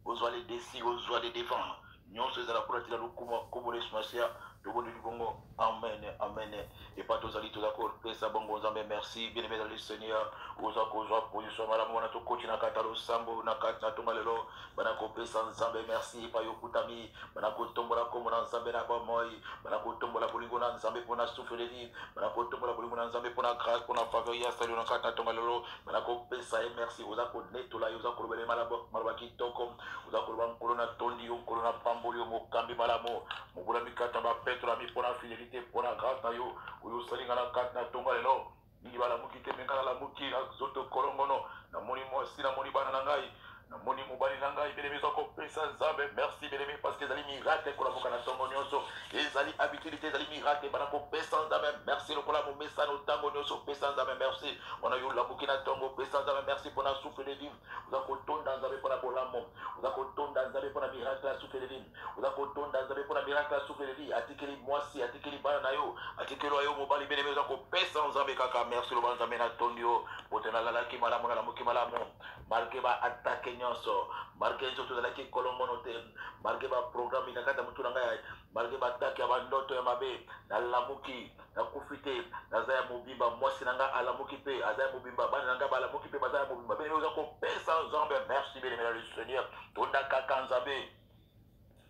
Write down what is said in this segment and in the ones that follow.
ozwa les décis, ozwa les défends. Nyonso ezala pour atila lokumu kombo Yesu Masia. Toboni Bongo, amen, amen. Et pas tous ali tous d'accord, pesa bongo nzambe merci, bien aimé dans le Seigneur. Oza kozwa position malamu wana to koti na kata lo sambo na kata na tonga lelo. Bana ko pesa nzambe merci pa yo kutami. Bana ko tombola komo na nzambe na ba moi. Bana ko tombola bolingo na nzambe pona souffle de vie. Bana ko tombola bolingo na nzambe pona grâce pona faveur ya salut na kata na tonga lelo. Bana ko pesa et merci. Oza ko netola oza ko lobele malaba kitoko. Oza ko lobam kolona tondi yo kolona pamboli yo mokambi malamu. Mobula mikata ba Petro ami pour la fidélité, pour la grâce na yo, oyo salinga na kat na tonga lelo, ni bala muki te mengana la muki na zoto kolongono, na moni mo si na moni bana na ngai, na moni mobali na ngai, bien aimé ko pesa nzambe, merci bien aimé parce que ezali miracle ko la boka na tongo nyonso, ezali habitude ezali miracle bana ko pesa nzambe, merci lo kola mo mesa no tango nyonso pesa nzambe, merci, on a yo la muki na tongo pesa nzambe, merci pour la souffle de vie, vous a ko tonda nzambe pour la bolamo, vous a ko tonda nzambe pour la miracle la souffle de vie, vous a ko tonda nzambe pour la miracle la souffle de vie, atikeli mwasi, atikeli bana na yo, atikeli yo mobali bien aimé ko pesa nzambe kaka, merci lo banzambe na tondio, potena la ki malamu na la muki malamu, marque ba attaque nyonso, marque nzoto za la ki kolongono te, marque ba programme na kata mutu na ngai, marque ba attaque ya bandoto ya mabe, na la muki, na kufite, na zaya mobimba, mwasi na ngai ala muki pe, azaya mobimba, bana na ngai ba ala muki pe, bazaya mobimba, bien aimé ko pesa nzambe, merci bien aimé le Seigneur, tonda kaka nzambe.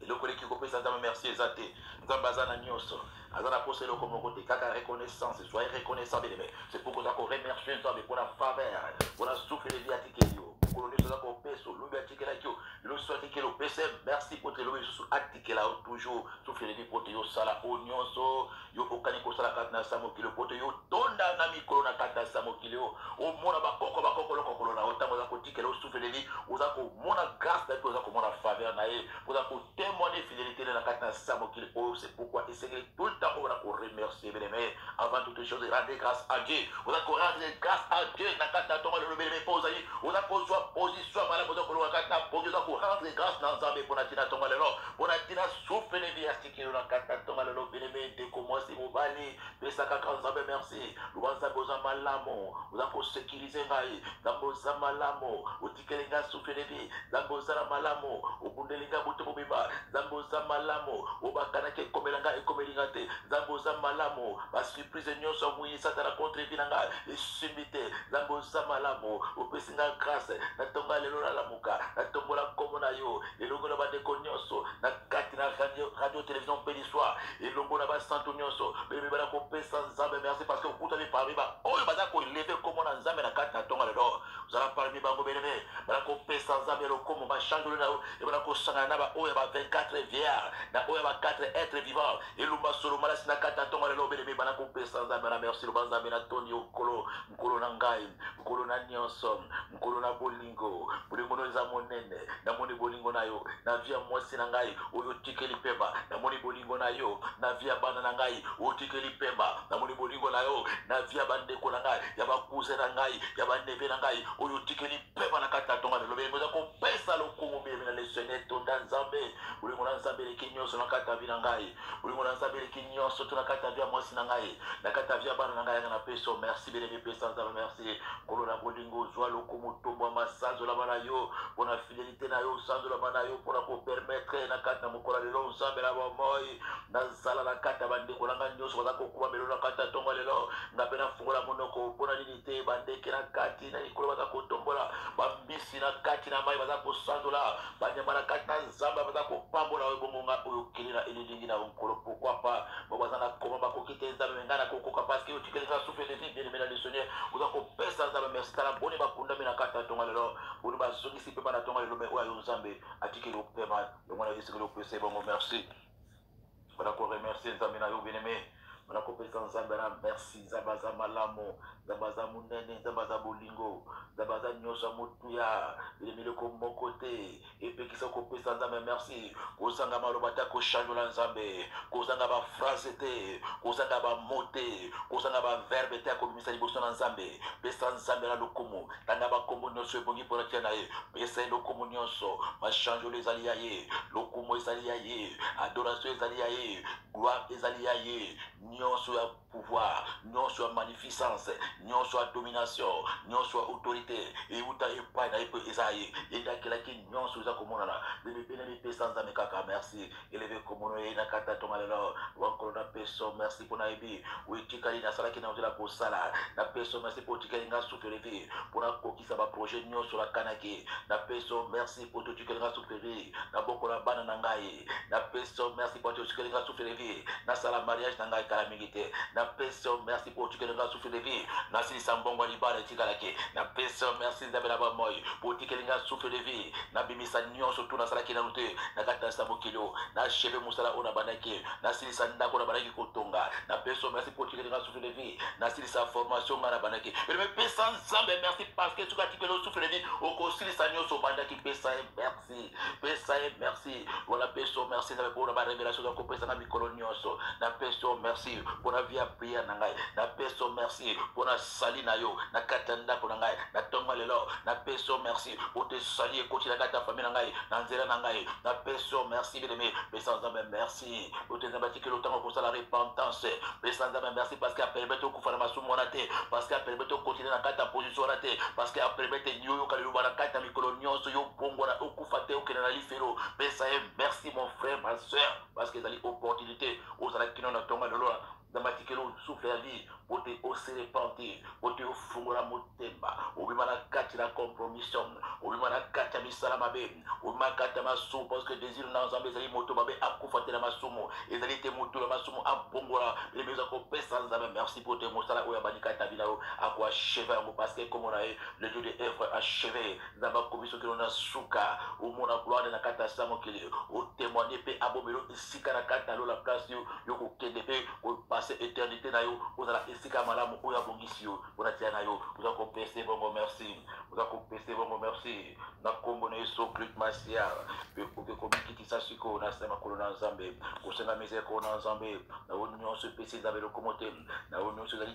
eloko eleki kopesa nzambe merci eza te nzambe aza na nyonso aza na posa eloko moko te kaka reconnaissance soyez reconnaissant bien aimé c'est pour kozala koremercie nzambe mpona faveur mpona souffle de vie atikeli yo mokolo nyonso aza kopesa olobi atikelaki yo lelo so atikeli opesa merci po te elobi lisusu atikela yo toujours souffle de vie po te yosala oyo nyonso yo okani kosala kati na sa mokili po te yotonda na mikolo na kati na sa mokili yo omona bakoko lokokolo na yo ntango oza kotikela yo souffle de vie oza komona grâce na ye mpe oza komona faveur na ye oza kotémoigner fidélité na kati na sa mokili oyo c'est pourquoi esengeli tout le temps oza koremercier bien aimé avant toute chose rendre grâce à Dieu oza korendre grâce à Dieu na kati na ntongo lelo bien aimé mpo ozali oza kozwa position malamu oza kolonga kati na bongi oza korendre grâce na nzambe mpona ntina ntongo lelo mpona ntina souffle de vie ya sikelo na kati na ntongo lelo bien aimé ndeko mwasi mobali pesa kaka nzambe merci loba nzambe oza malamu oza kosécurize ngai nzambe oza malamu otikeli ngai souffle de vie nzambe oza na malamu obundeli ngai butu mobimba nzambe oza malamu obakanaki ekomela ngai ekomeli ngai te nzambe oza malamu basurprise nyonso amwini satana contre vi na ngai esimbi te nzambe oza malamu opesi ngai grâce na ntongo ya lelo nalamuka natombola nkombo na yo elongo na bandeko nyonso na kati na radio télévision mpe liswa elongo na basantu nyonso bebe bana kopesa nzambe merci parce que okutani parmi baoyo baza koeleve nkombo na nzambe na kati na ntongo ya lelo ozala parmi bango beneme bana kopesa nzambe lokomo bachanjole na yo ebana kosangana na baoyo ya ba 24 vierge na oyo ya ba 4 être vivant elumba solo malasi na kati na ntongo ya lelo beneme bana kopesa nzambe na merci loba nzambe na toni nkolo na ngai nkolo na nyonso nkolo na bolingo no eza monene namoni bolingo na yo na vi ya mwasi na ngai oyo otikeli pemba namoni bolingo na yo na vi ya bana na ngai otikeli pemba namoni bolingo na yo na vi ya bandeko na ngai ya bakuze na ngai ya baneve na ngai oyo otikeli pemba na kati na ntongo lelo bengo eza kopesa lokumu mbebe na lesene tonda nzambe bolingo na nzambe eleki nyonso na kati ya vi na ngai bolingo na nzambe eleki nyonso to na kati ya vi ya mwasi na ngai na kati ya vi ya bana na ngai yanga na peso merci benemi pesa nzambe merci kolo na bolingo zwa lokumu tombwa masanzola bana yo mpona fidélité na yo osanzola bana yo mpona kopermettre na kati na mokolo ya lelo nzambe na bomoi nazala na kati ya bandeko na ngai nyonso baza kokuba melo na kati ya ntongo lelo nga mpe nafungola monoko mpona nini te bandeke na kati na likolo baza kotombola bambisi na kati na mai baza kosanzola banyama na kati na nzambe baza kopambola oyo bongo nga oyo okeli na elilingi na mokolo pourquoi pas bo baza na koma bakoki te nzambe me ngai nakokoka parceke otikelisa souffle de vie bien-aimé na lesonnier oza kopesa nzambe merci tala boni bakundami na kati ya ntongo lelo boni bazongisi mpe bana ntongo lelo me oyo ayo nzambe atikeli opema longwana esikeli opesa ebongo merci bana koremercie nzambe na yo bien-aimé bana kopesa nzambe na merci nzambe aza malamu nzambe aza monene nzambe aza bolingo nzambe aza nyonso ya motuya elemileko moko te epekisa kopesa nzambe merci kozanga maloba te koshanjola nzambe kozanga baphrase te kozanga bamo te kozanga baverbe te akobimisa liboso na nzambe pesa nzambe na lokumu tanga bakombo nyonso ebongi mpona tia na ye pesa ye lokumu nyonso bashanjolo ezali ya ye lokumu ezali ya ye adoration ezali ya ye gloire ezali ya ye nyonso ya pouvoir, nyonso ya magnificence, nyonso ya domination, nyonso ya autorité, euta epai na ye mpe eza ye endakelaki nyonso eza komonana bemepene mipesa nzambe kaka merci eleve komono ye na kata tonga lelo wankolo na peso merci mpo nayebi oetikali nasalaki na nzela kosala na peso merci mpo otikali nga soufflevi mpona kokisa baprojet nyonso nakanaki na peso merci mpo totikali nga soufflevi na boko na bana na ngai na peso merci mpo totikali nga soufflevi nasala mariage na ngai kala mingi te na peso merci mpo otikali nga soufflevi nasilisa mbongo ya libala etikalaki na peso merci nzambe na bamoi mpo otikali nga soufflevi nabimisa nyonso tu nasalaki nanu te na kati na mokili na acheve mosala oyo nabandaki nasilisa ndako nabandaki kotonga na peso merci mpo otikali nga soufflevi nasilisa formation ngai nabandaki pesa nzambe merci parce que soki atikeli osoufflevi okosilisa nyonso obandaki pesa ye merci pesa ye merci wana peso merci nzambe mpona barevelation ya kopesa na mikolo nyonso na peso merci mpona via priere na ngai na peso merci mpona sali na yo na kati ya ndako na ngai na ntongo lelo na peso merci po te sali ekoti na kati ya famille na ngai na nzela na ngai na peso merci bien-aimé pesa nzambe merci po te nzambe atikeli otango kosala repentance pesa nzambe merci parce que apermete okufa na masumu wana te parce que apermete okontinue na kati ya position wana te parce que apermete yo yoka liloba na kati ya mikolo nyonso yo bongwana okufa te okende na lifelo pesa ye merci mon frère ma soeur parce que ezali opportunité ozalaki kino na ntongo lelo na matikeli osouffle ya vie po te oserepenti po te ofungola motema obima na kati na compromission obima na kati ya misala mabe obima na kati ya masumu parce que désir na nzambe ezali moto mabe akufa te na masumu ezali te moto na masumu abongola elebe eza kopesa nzambe merci po te mosala oyo abandi kati na bina yo akoacheve yango parce que komona ye le dieu de œuvre acheve nzambe akomi soki lo na suka omona gloire na kati ya sa mokili otémoigne mpe abomelo esika na kati na lo la place yo kokende mpe kopase éternité na yo ozala esika malamu oyo abongisi yo mpona tia na yo oza kopese bongo merci oza kopese bongo merci na nkombo na yesu kristo masia mpe oke komikitisa sikoyo na se makolo na nzambe kosenga miseko na nzambe na oyo nyonso epesi nzambe lokomo te na oyo nyonso ezali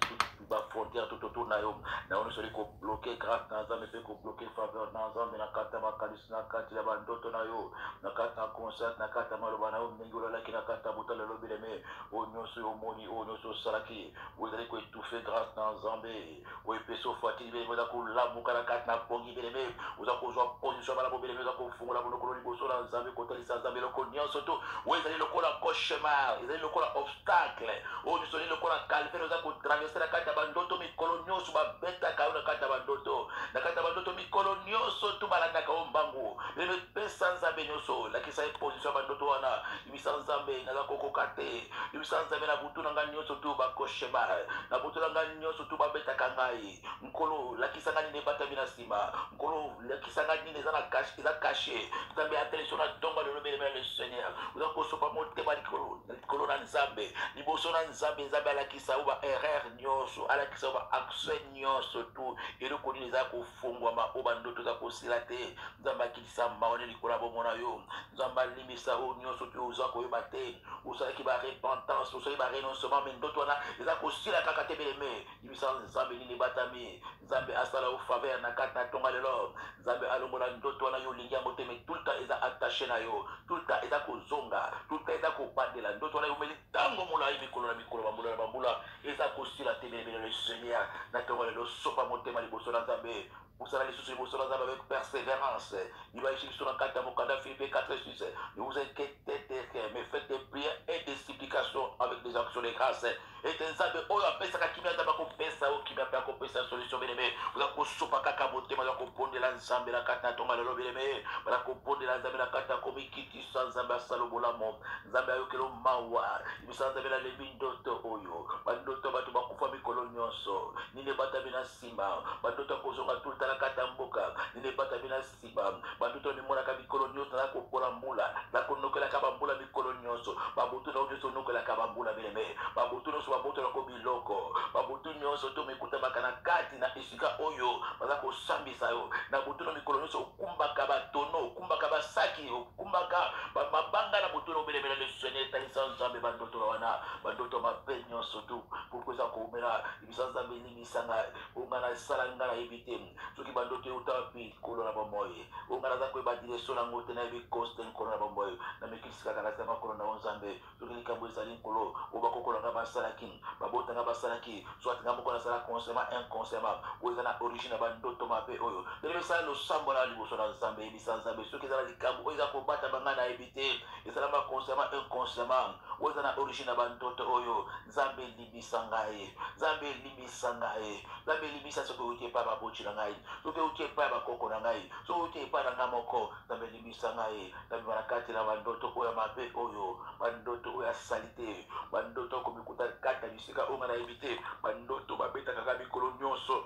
bafrontière tout autour na yo na oyo nyonso ezali kobloke grâce na nzambe mpe kobloke faveur na nzambe na kati ya makanisi na kati ya bandoto na yo na kati ya concert na kati ya maloba na yo ndenge olalaki na kati ya botala elobeleme oyo nyonso omoni oyo nyonso osalaki ozali koetufe grâce na nzambe oyepesi ofatili beleme oza kolamuka na kati na pongi beleme oza kozwa position malamu beleme oza kofungola monokolo liboso na nzambe kotalisa nzambe eloko nyonso to oyo ezali lokola cauchemar ezali lokola obstacle oyo nyonso ezali lokola calvaire oza kotraverse na kati ya bandoto mikolo nyonso babetaka yo na kati ya bandoto mikolo nyonso to balandaka yo mbangu beleme pesa nzambe nyonso lakisa ye position ya bandoto wana ibisa nzambe naza kokoka te ibisa nzambe na butu na ngai nyonso to bakoshema na butu na ngai nyonso to babetaka ngai nkolo lakisa ngai nini ebatami na nsima nkolo lakisa ngai nini eza kashe nzambe ateleso na ntongo lelo beleme le seigneur oza kosopa motema likolo na nzambe liboso na nzambe nzambe alakisa yo baerreur nyonso alakisa yo baaction nyonso tu eloko nini eza kofungwama oyo bandoto eza kosila te nzambe akitisa maone likolo ya bomona yo nzambe alimisa oyo nyonso tu oza koyeba te osalaki barepentance osali barenoncement me ndoto wana eza kosila kaka te beleme libisa nzambe nini ebatami nzambe asala yo faveur na kati na ntonga lelo nzambe alongola ndoto wana yo olingi yango te me tout le temps eza attaché na yo tout le temps eza kozonga tout le temps eza kobandela ndoto wana yomeli ntango molai mikolo na mikolo bambula na bambula eza kosila te beleme le seigneur na ntonga lelo sopa motema liboso na nzambe osala lisusu liboso na nzambe avec persévérance libayishi biso na kati ya mokanda Philippe 4:6 ne vous inquiétez rien mais faites des prières et des supplications avec des actions de grâce ete nzambe oyo apesaka kimia nzambe akopesa yo kimia mpe akopesa solution beleme oza kosopa kaka motema oza kopondela nzambe na kati na ntonga lelo beleme baza kopondela nzambe na kati ya komikitisa nzambe asala bolamu nzambe ayokelo mawa ibisa nzambe nalembi ndoto oyo bandoto bato bakufa mikolo nyonso nini ebatami na nsima bandoto akozonga tulta na kati ya mboka nini ebatami na nsima bandoto nimonaka mikolo nyonso naza kopola mbula nakonokelaka bambula mikolo nyonso babutu na oyo nyonso onokelaka bambula beleme babutu nyonso babotolako biloko babutu nyonso to mekutamaka na kati na esika oyo baza kosambisa yo na butu na mikolo nyonso okumbaka batono okumbaka basaki okumbaka mabanga na butu na obelemela le seigneur etalisa nzambe bandoto wana bandoto mabe nyonso tu pourkue oza komela libisa nzambe elimisa ngai onga nasala ngai nayebi te soki bandoto eutapi nkolo na bomoi onga naza koyeba direction nango te nayebi cause te nkolo na bomoi namekisi kaka nasanga nkolo na yo nzambe soki likambo ezali nkolo obakokola nga basalaki babotanga basalaki soit nga moko nasala consciemment inconsciemment oyo eza na origine ya bandoto mabe oyo ndenge esala losambo na liboso na nzambe eyebisa nzambe soki eza na likambo oyo eza kobata banga nayebi te esalama consciemment inconsciemment oyo eza na origine ya bandoto oyo nzambe elimisa ngai nzambe elimisa ngai nzambe elimisa soki outi epai baboti na ngai soki outi epai bakoko na ngai soki outi epai na ngai moko nzambe elimisa ngai nzambe banakati na bandoto oyo ya mabe oyo bandoto oyo ya sali te bandoto komikuta kati ya bisika oyo nga nayebi te bandoto babetaka kaka mikolo nyonso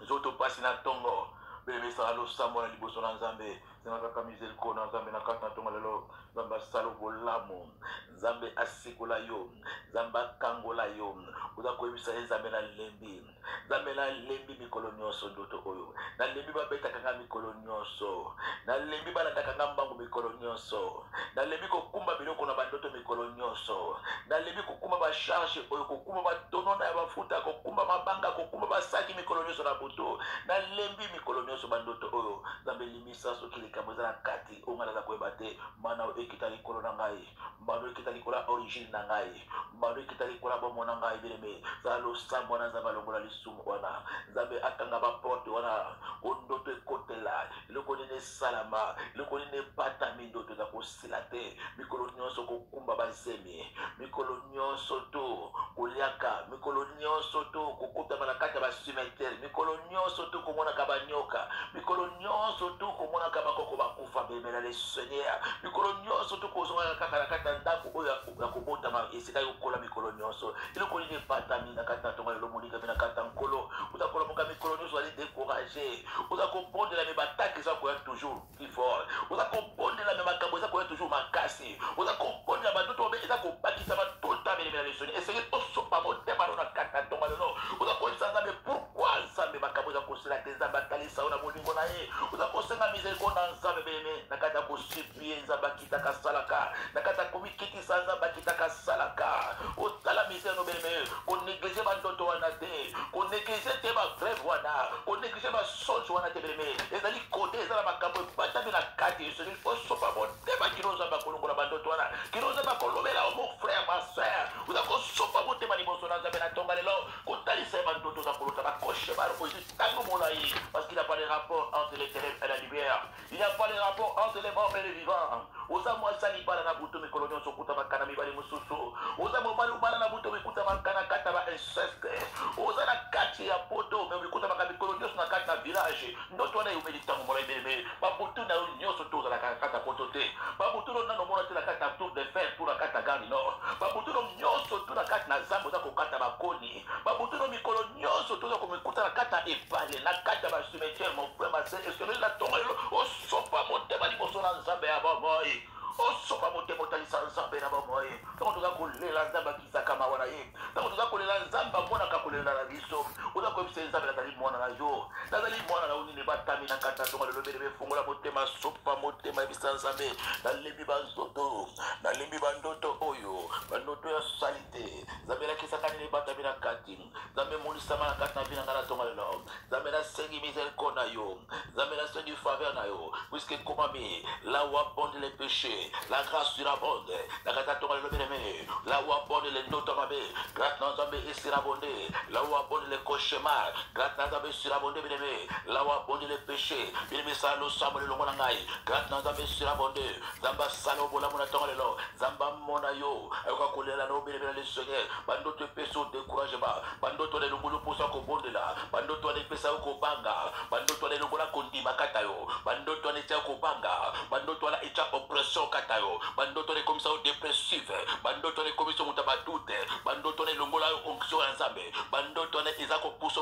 nzoto pasi na ntongo bebesaka losambo na liboso na nzambe nzambe kaka misericorde na nzambe na kati na ntongo lelo nzambe asala bolamu nzambe asikola yo nzambe akangola yo oza koyebisa ye nzambe nalembi nzambe nalembi mikolo nyonso ndoto oyo nalembi babetaka nga mikolo nyonso nalembi balandaka nga mbangu mikolo nyonso nalembi kokumba biloko na bandoto mikolo nyonso nalembi kokumba basharge oyo kokumba batonona ya bafuta kokumba mabanga kokumba basaki mikolo nyonso na butu nalembi mikolo nyonso bandoto oyo nzambe elimisa soki likambo eza na kati oyo nga naza koyeba te mbana oyo ekita likolo na ngai mbana oyo ekita likolo ya origine na ngai mbana oyo ekita likolo ya bomo na ngai bireme zala losambo wana nzambe alongola lisumu wana nzambe akanga baporte wana ondoto ekotela eloko nini esalama eloko nini epatami ndoto eza kosila te mikolo nyonso kokumba bazemi mikolo nyonso to koliaka mikolo nyonso to kokutama na kati ya basimetere mikolo nyonso to komonaka banyoka mikolo nyonso to komonaka bakoko bakufa bemela le seigneur mikolo nyonso to kozongaka kaka na kati ya ndako oyo ya kobotama esika yokola mikolo nyonso eloko nini epatami na kati na ntongo lelo monikami na kati ya nkolo oza kolomoka mikolo nyonso ali découragé oza kobondela me batake eza koya toujours plus fort oza kobondela me makambo eza koya toujours makasi oza kobondela bandoto obe eza kobakisa batota belemela le seigneur esenge tosopa motema no na kati na ntongo lelo oza koyebisa nzambe pourquoi nzambe makambo eza kosila te nzambe atalisa yo na bolingo na ye oza kosenga misericorde na nzambe beleme na kati ya kosiplie nzambe akitaka salaka na kati ya komikitisa nzambe akitaka salaka otala misere no beleme konéglige bandoto wana te konéglige te bagrève wana konéglige basonge wana te beleme ezali kode eza na makambo ebatami na kati esengeli osopa motema kino nzambe akolongola bandoto wana kino nzambe akolobela o mon frère ma sœur oza kosopa motema liboso na nzambe na ntonga lelo kotalisa ye bandoto oza kolota bakoshe baroko ezi ntango molai parce qu'il n'y a pas de rapport entre les ténèbres et la lumière il n'y a pas de rapport entre les morts et les vivants oza mwasi alibala na butu mikolo nyonso okuta bakana mibali mosusu oza mobali obala na butu mikuta bakana kati na bainceste oza na kati ya poto me mikuta baka mikolo nyonso na kati na village ndoto wana eumeli ntango molai beleme babutu na yo nyonso to ozalaka na kati ya poto te babutu no nano mona te na kati ya tour de fer to na kati ya gare nord babutu no nyonso to na kati na zambo oza kokata bakoni babutu no mikolo nyonso to oza komikuta na kati ya epale na kati ya bacimetiere mon frère ma sœur eskeleli na ntongo lelo osopa motema liboso na nzambe ya bomoi osopa motema otalisa nzambe na bomoi ntango toza kolela nzambe akisaka mawa na ye ntango toza kolela nzambe amonaka kolela na biso oza koyebisa nzambe nazali mwana na yo nazali mwana na yo nini batami na kati na ntongo lelo belebe efungola motema sopa motema yebisa nzambe nalembi banzoto nalembi bandoto oyo bandoto ya sali te nzambe nakisaka nini batami na kati nzambe emonisama na kati na vi na ngai na ntongo lelo nzambe nasengi misericorde na yo nzambe nasengi faveur na yo puisque ekomami là où abondent les péchés la grâce surabonde na kati na ntongo lelo beleme là où abondent les ndoto mabe grâce na nzambe esirabonde là où abondent les cauchemars grâce na nzambe esirabonde beleme là où abondent les péchés beleme sala losambo lelongo na ngai grâce na nzambe esirabonde nzambe asala obolamu na ntongo lelo nzambe amona yo ayoka kolela na obelemela le seigneur bandoto epesa o découragement bandoto wana elongola oposa kobondela bandoto wana epesa yo kobanga bandoto wana elongola kondima kata yo bandoto wana etia kobanga bandoto wana etia oppression kata yo bandoto wana ekomisa yo dépressive bandoto wana ekomisa moto badute bandoto wana elongola yo onction ya nzambe bandoto wana eza kopusa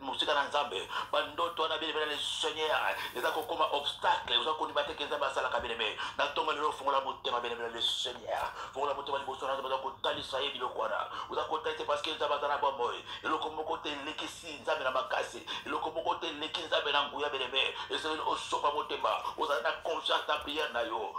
mosika na nzambe bandoto wana belemela le seigneur eza kokoma obstacle oza kondima teke nzambe asalaka beleme na ntongo lelo ofungola motema belemela le seigneur fungola motema liboso na nzambe oza kotalisa ye biloko wana oza kotalisa parce que nzambe aza na bomoi eloko moko te elekisi nzambe na makasi eloko moko côté leki nzambe na nguya beleme ezali osopa motema ozali na conscience na prière na yo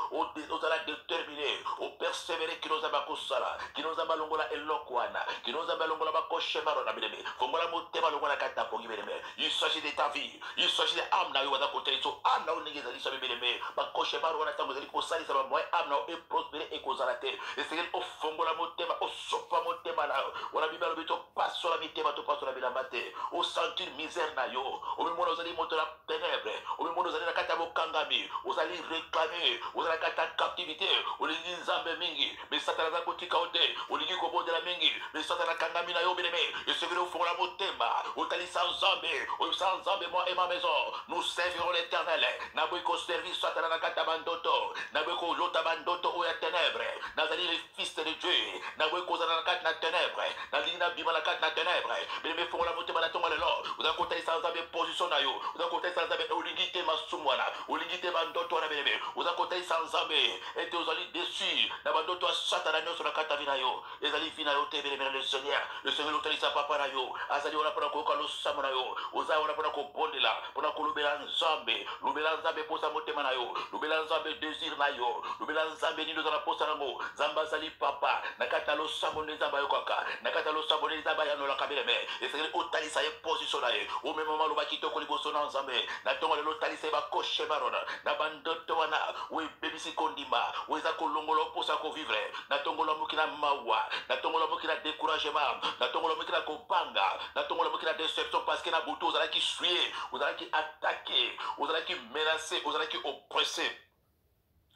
ozala déterminé opersévérer kino nzambe akosala kino nzambe alongola eloko wana kino nzambe alongola bakoshemaro na beleme fongola motema longola kata pongi beleme il s'agit de ta vie il s'agit de âme na yo baza kotelisa âme na yo ndenge ezali sabe beleme bakoshemaro wana ntango ezali kosalisa bamoyen âme na yo eprospere ekozala te esengeli ofongola motema osopa motema na yo wana bible alobi topasola mitema topasola bilamba te osentir misère na yo omemona ozali moto na ténèbre omemona ozali na kati ya bokangami ozali réclame ozali na kati ya captivité olingi nzambe mingi me satana aza kotika yo te olingi kobondela mingi me satana akangami na yo beleme esengeli ofongola motema otalisa nzambe oyebisa nzambe moi et ma maison nous servirons l'éternel naboyi koservir satana na kati ya bandoto naboyi kolota bandoto oyo ya ténèbre nazali le fils de dieu naboyi kozala na kati na ténèbre nalingi nabima na kati na ténèbre beleme fongola motema na ntongo lelo oza kotalisa nzambe position na yo oza kotalisa nzambe olingi te masumu wana olingi te bandoto wana beleme oza kotalisa nzambe ete ozali déçu na bandoto ya satana nyonso na kati ya vi na yo ezali vi na yo te beleme na le seigneur otalisa papa na yo azali wana mpona koyoka losambo na yo oza wana mpona kobondela mpona kolobela nzambe lobela nzambe posa motema na yo lobela nzambe désir na yo lobela nzambe nini oza na posa nango nzambe azali papa na kati ya losambo nde nzambe ayokaka na kati ya losambo nde nzambe ayanolaka beleme esengeli otalisa ye position na ye omema maloba kitoko liboso na nzambe na ntongo lelo otalisa ye bakoshe barona na bandoto wana oyebebisi kondima oyo eza kolongola oposa kovivre na ntongo lamoki na mawa na ntongo lamoki na découragement na ntongo lamoki na kobanga na ntongo lamoki na déception parce que na butu ozalaki suye ozalaki attaqué ozalaki menacé ozalaki oppressé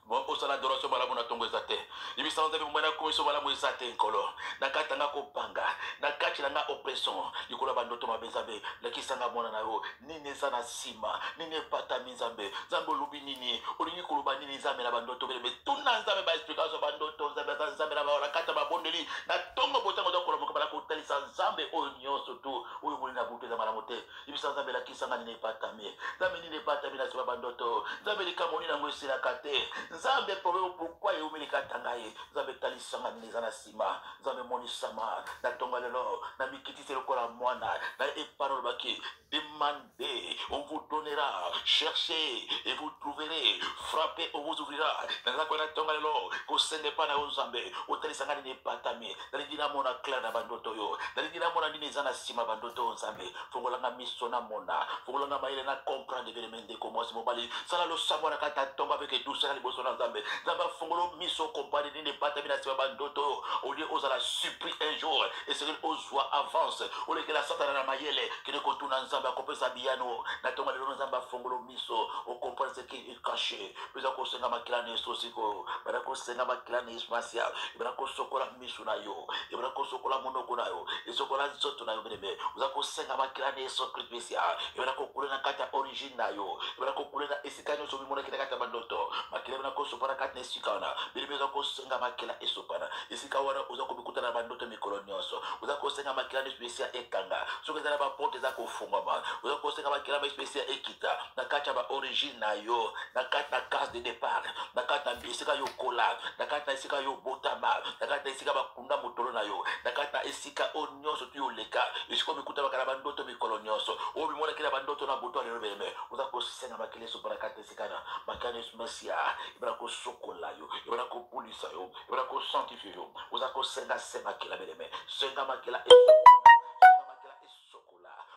bon osala adoration malamu na ntongo eza te libisa nzambe momoi na komisio malamu eza te nkolo na kati na nga kobanga na kati na nga oppression likolo ya bandoto mabe nzambe lakisanga mwana na yo nini eza na nsima nini epatami nzambe nzambe olobi nini olingi koloba nini nzambe na bandoto beleme tuna nzambe baexplikation bandoto nzambe aza nzambe na kati ya babondeli na ntongo botango oza kolomoka bala kotalisa nzambe oyo nyonso tu oyo moli na butu eza malamu te libisa nzambe lakisanga nini epatami nzambe nini epatami na nsima bandoto nzambe likamoni nango esilaka te nzambe problème pourquoi eumilika tanga ye nzambe talisanga nini eza na nsima nzambe monisama na ntongo lelo na mikitisi lokola mwana na epana olobaki demandez on vous donnera cherchez et vous trouverez frappez on vous ouvrira naza koya na ntongo lelo kosenga epa na yo nzambe otalisanga nini epatami nalingi namona clair na bandoto oyo nalingi namona nini eza na nsima bandoto oyo nzambe fongolanga miso namona fongolanga mayele na comprendre beleme ndeko mwasi mobali sala losambo na kati ya ntongo avec douceur liboso na nzambe nzambe afongolo miso kompani nini epatami na nsima bandoto olie ozala surpris un jour esengeli ozwa avance olekela satana na mayele kende kotuna nzambe akopesa biyano na ntongo lelo nzambe afongolo miso okomprendre ce qui est caché eza kosenga makila na yesu sikoyo bana kosenga makila na yesu masia ebana kosokola miso na yo ebana kosokola monoko na yo esokola nzoto na yo beleme oza kosenga makila na yesu kristo mesia ebana kokule na kati ya origine na yo ebana kokule na esika nyonso bimonaki na kati ya bandoto makila ebana kosopana kati na esika wana beleme oza kosenga makila esopana esika wana oza komikutana na bandoto mikolo nyonso oza kosenga makila na yesu mesia ekanga soki eza na baporte eza kofungwama oza kosenga makila na yesu mesia ekita na kati ya baorigine na yo na kati na case de départ na kati na esika yo kola na kati na esika yo botama na kati na esika bakunda motolo na yo na kati na esika oyo nyonso tu yoleka esika omikutanaka na bandoto mikolo nyonso oyo bimonaki na bandoto na butu alelo beleme oza kosenga makila esopa na kati esika na makila na yesu mesia ebana kosokola yo ebana kopulisa yo ebana kosanctifie yo oza kosenga se makila beleme senga makila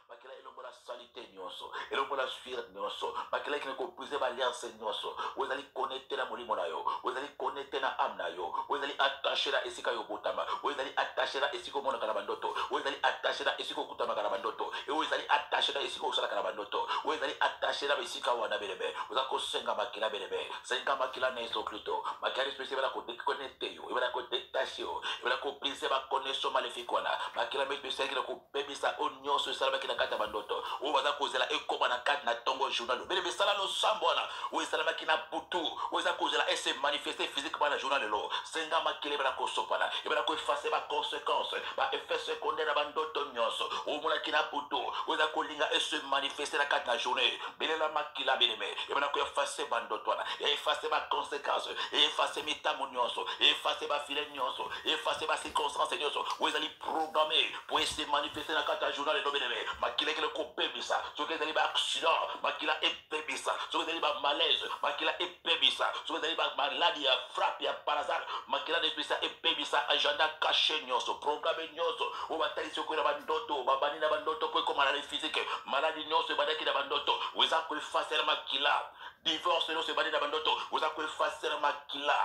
makila elongola salite nyonso elongola suire nyonso makila ekende koprise baliance nyonso oyo ezali connecte na molimo na yo oyo ezali connecte na ame na yo oyo ezali attache na esika yo botama oyo ezali attache na esika omonaka na bandoto oyo ezali attache na esika okutamaka na bandoto oyo ezali attache na esika osalaka na bandoto oyo ezali attache na esika wana beleme oza kosenga makila beleme senga makila na yesu kristo makila espesi ebana kodeconnecte yo ebana kodetache yo ebana koprise baconnexion maléfique wana makila espesi ekende kopemisa oyo nyonso esalamaki na kati ya bandoto oyo baza kozela ekoma na kati na ntongo journal beleme esala losambo wana oyo esalamaki na butu oyo eza kozela ese manifeste physiquement na journal lelo senga makila ebana kosopana ebana koefase baconséquence baeffet secondaire na bandoto nyonso omonaki na butu oyo eza kolinga ese manifeste na kati na journée belela makila beleme ebana koefase bandoto wana efase baconséquence efase mitamo nyonso efase bafile nyonso efase bacirconstance nyonso oyo ezali programme po ese manifeste na kati ya journal lelo beleme makila ekele kopemisa soki ezali accident makila epebisa soki ezali malaise makila epebisa soki ezali maladi ya frappe ya par hasard makila epebisa epebisa agenda caché nyonso programme nyonso oyo batalisi okoyi na bandoto babandi na bandoto po ekoma maladi physique maladi nyonso ebandaki na bandoto oza koefasela makila divorce nyonso ebandi na bandoto oza koefasela makila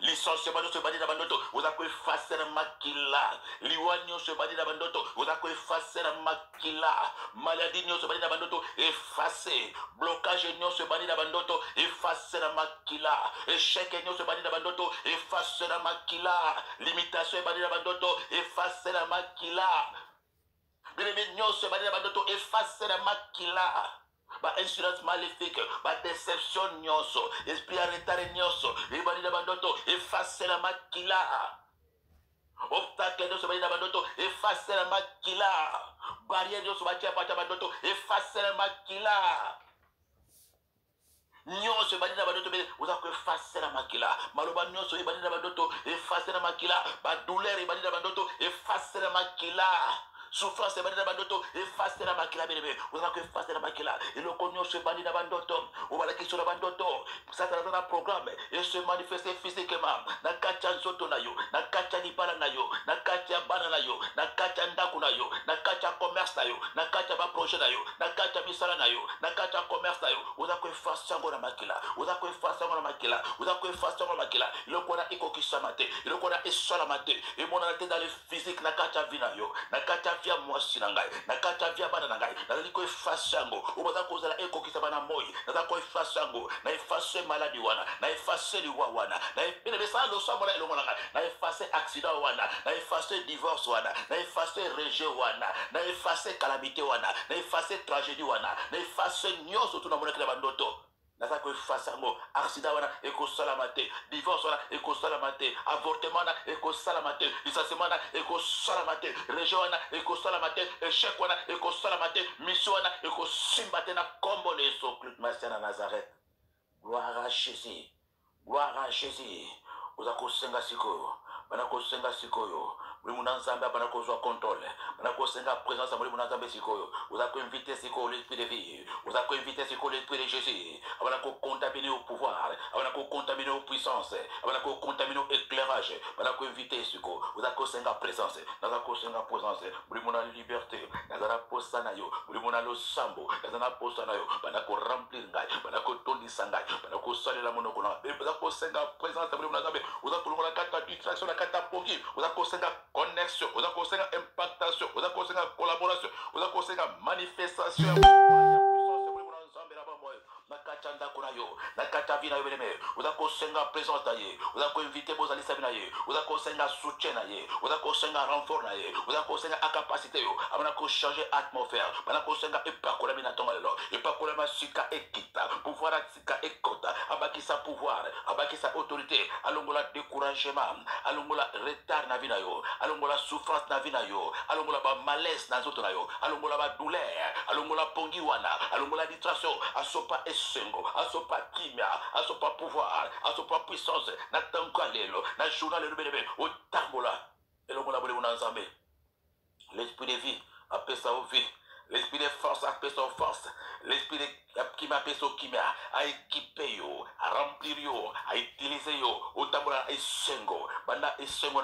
licenciement nyonso ebandi na bandoto oza koefasela makila liwa nyonso ebandi na bandoto oza koefasela makila maladie nyonso ebandi na bandoto efase blocage nyonso ebandi na bandoto efasela makila échec nyonso ebandi na bandoto efasela makila limitation ebandi na bandoto efasela makila bileme nyonso ebandi na bandoto efasela makila ba insurance maléfique ba déception nyonso esprit ya retard nyonso ebandi na bandoto efasela makila obstacle nyonso ebandi na bandoto efasela makila barrière nyonso batia pata bandoto efasela makila nyonso ebandi na bandoto oza koefasela makila maloba nyonso ebandi na bandoto efasela makila badouleur ebandi na bandoto efasela makila souffrance ebandi na bandoto efasela makila belebe oza koefasela makila eloko nyonso ebandi na bandoto obalakisi na bandoto satana aza na programme ese manifeste physiquement na kati ya nzoto na yo na kati ya libala na yo na kati ya bana na yo na kati ya ndako na yo na kati ya commerce na yo na kati ya baprojet na yo na kati ya misala na yo na kati ya commerce na yo oza koefasa yango na makila oza koefasa yango na makila oza koefasa yango na makila eloko wana ekokisama te eloko wana esalama te emonana te dans le physique na kati ya vi na yo na kati ya via mwasi na ngai na kati ya via bana na ngai nazali koefasa yango oyo baza kozala ekokisama na moi naza koefasa yango na efase maladi wana na efase liwa wana na besala losambo na elongo na ngai na efase accident wana na efase divorce wana na efase rejet wana na efase calamité wana na efase tragédie wana na efase nyonso tuna monaki na bandoto naza koefasa yango accident wana ekosalama te divorce wana ekosalama te avortement wana ekosalama te licenciement wana ekosalama te rejet wana ekosalama te échec wana ekosalama te mission wana ekosimba te na kombo na Yesu Kristo na Nazareth. Gloire à Jésus, gloire à Jésus. Oza kosenga sikoyo bana kosenga sikoyo buli muna nzambe bana kozwa contrôle bana kosenga présence buli muna nzambe sikoyo oza ko inviter sikoyo l'esprit de vie oza ko inviter sikoyo l'esprit de Jésus bana ko contaminer au pouvoir bana ko contaminer au puissance bana ko contaminer au éclairage bana ko inviter sikoyo oza ko senga présence naza ko senga présence buli muna liberté naza posa na yo buli muna lo sambo naza posa na yo bana ko remplir ngai bana ko tondisa ngai bana ko salela monoko na bana ko senga présence buli muna nzambe oza kolongola kata distraction na kata poki oza kosenga connexion oza kosenga impactation oza kosenga collaboration oza kosenga manifestation ya puissance buli muna nzambe na bamoyo na kati ya ndako na yo na kati ya vi na yo beleme oza kosenga présence na ye oza koinvite bozalisa bi na ye oza kosenga soutien na ye oza kosenga renfort na ye oza kosenga incapacité yo abana kochanger atmosphère bana kosenga epakolami na ntongo lelo epakolami sika ekita pouvoir ya sika ekota abakisa pouvoir abakisa autorité alongola découragement alongola retard na vi na yo alongola souffrance na vi na yo alongola ba malaise na nzoto na yo alongola ba douleur alongola pongi wana alongola distraction asopa esengo asopa kimia asopa pouvoir asopa puissance na tanka lelo na journal lelo belebe otambola elongola bole mona nzambe l'esprit de vie apesa au vie l'esprit de force apesa au force l'esprit de qui m'appelle qui m'a à équiper yo à remplir yo à utiliser yo otambola esengo banda esengo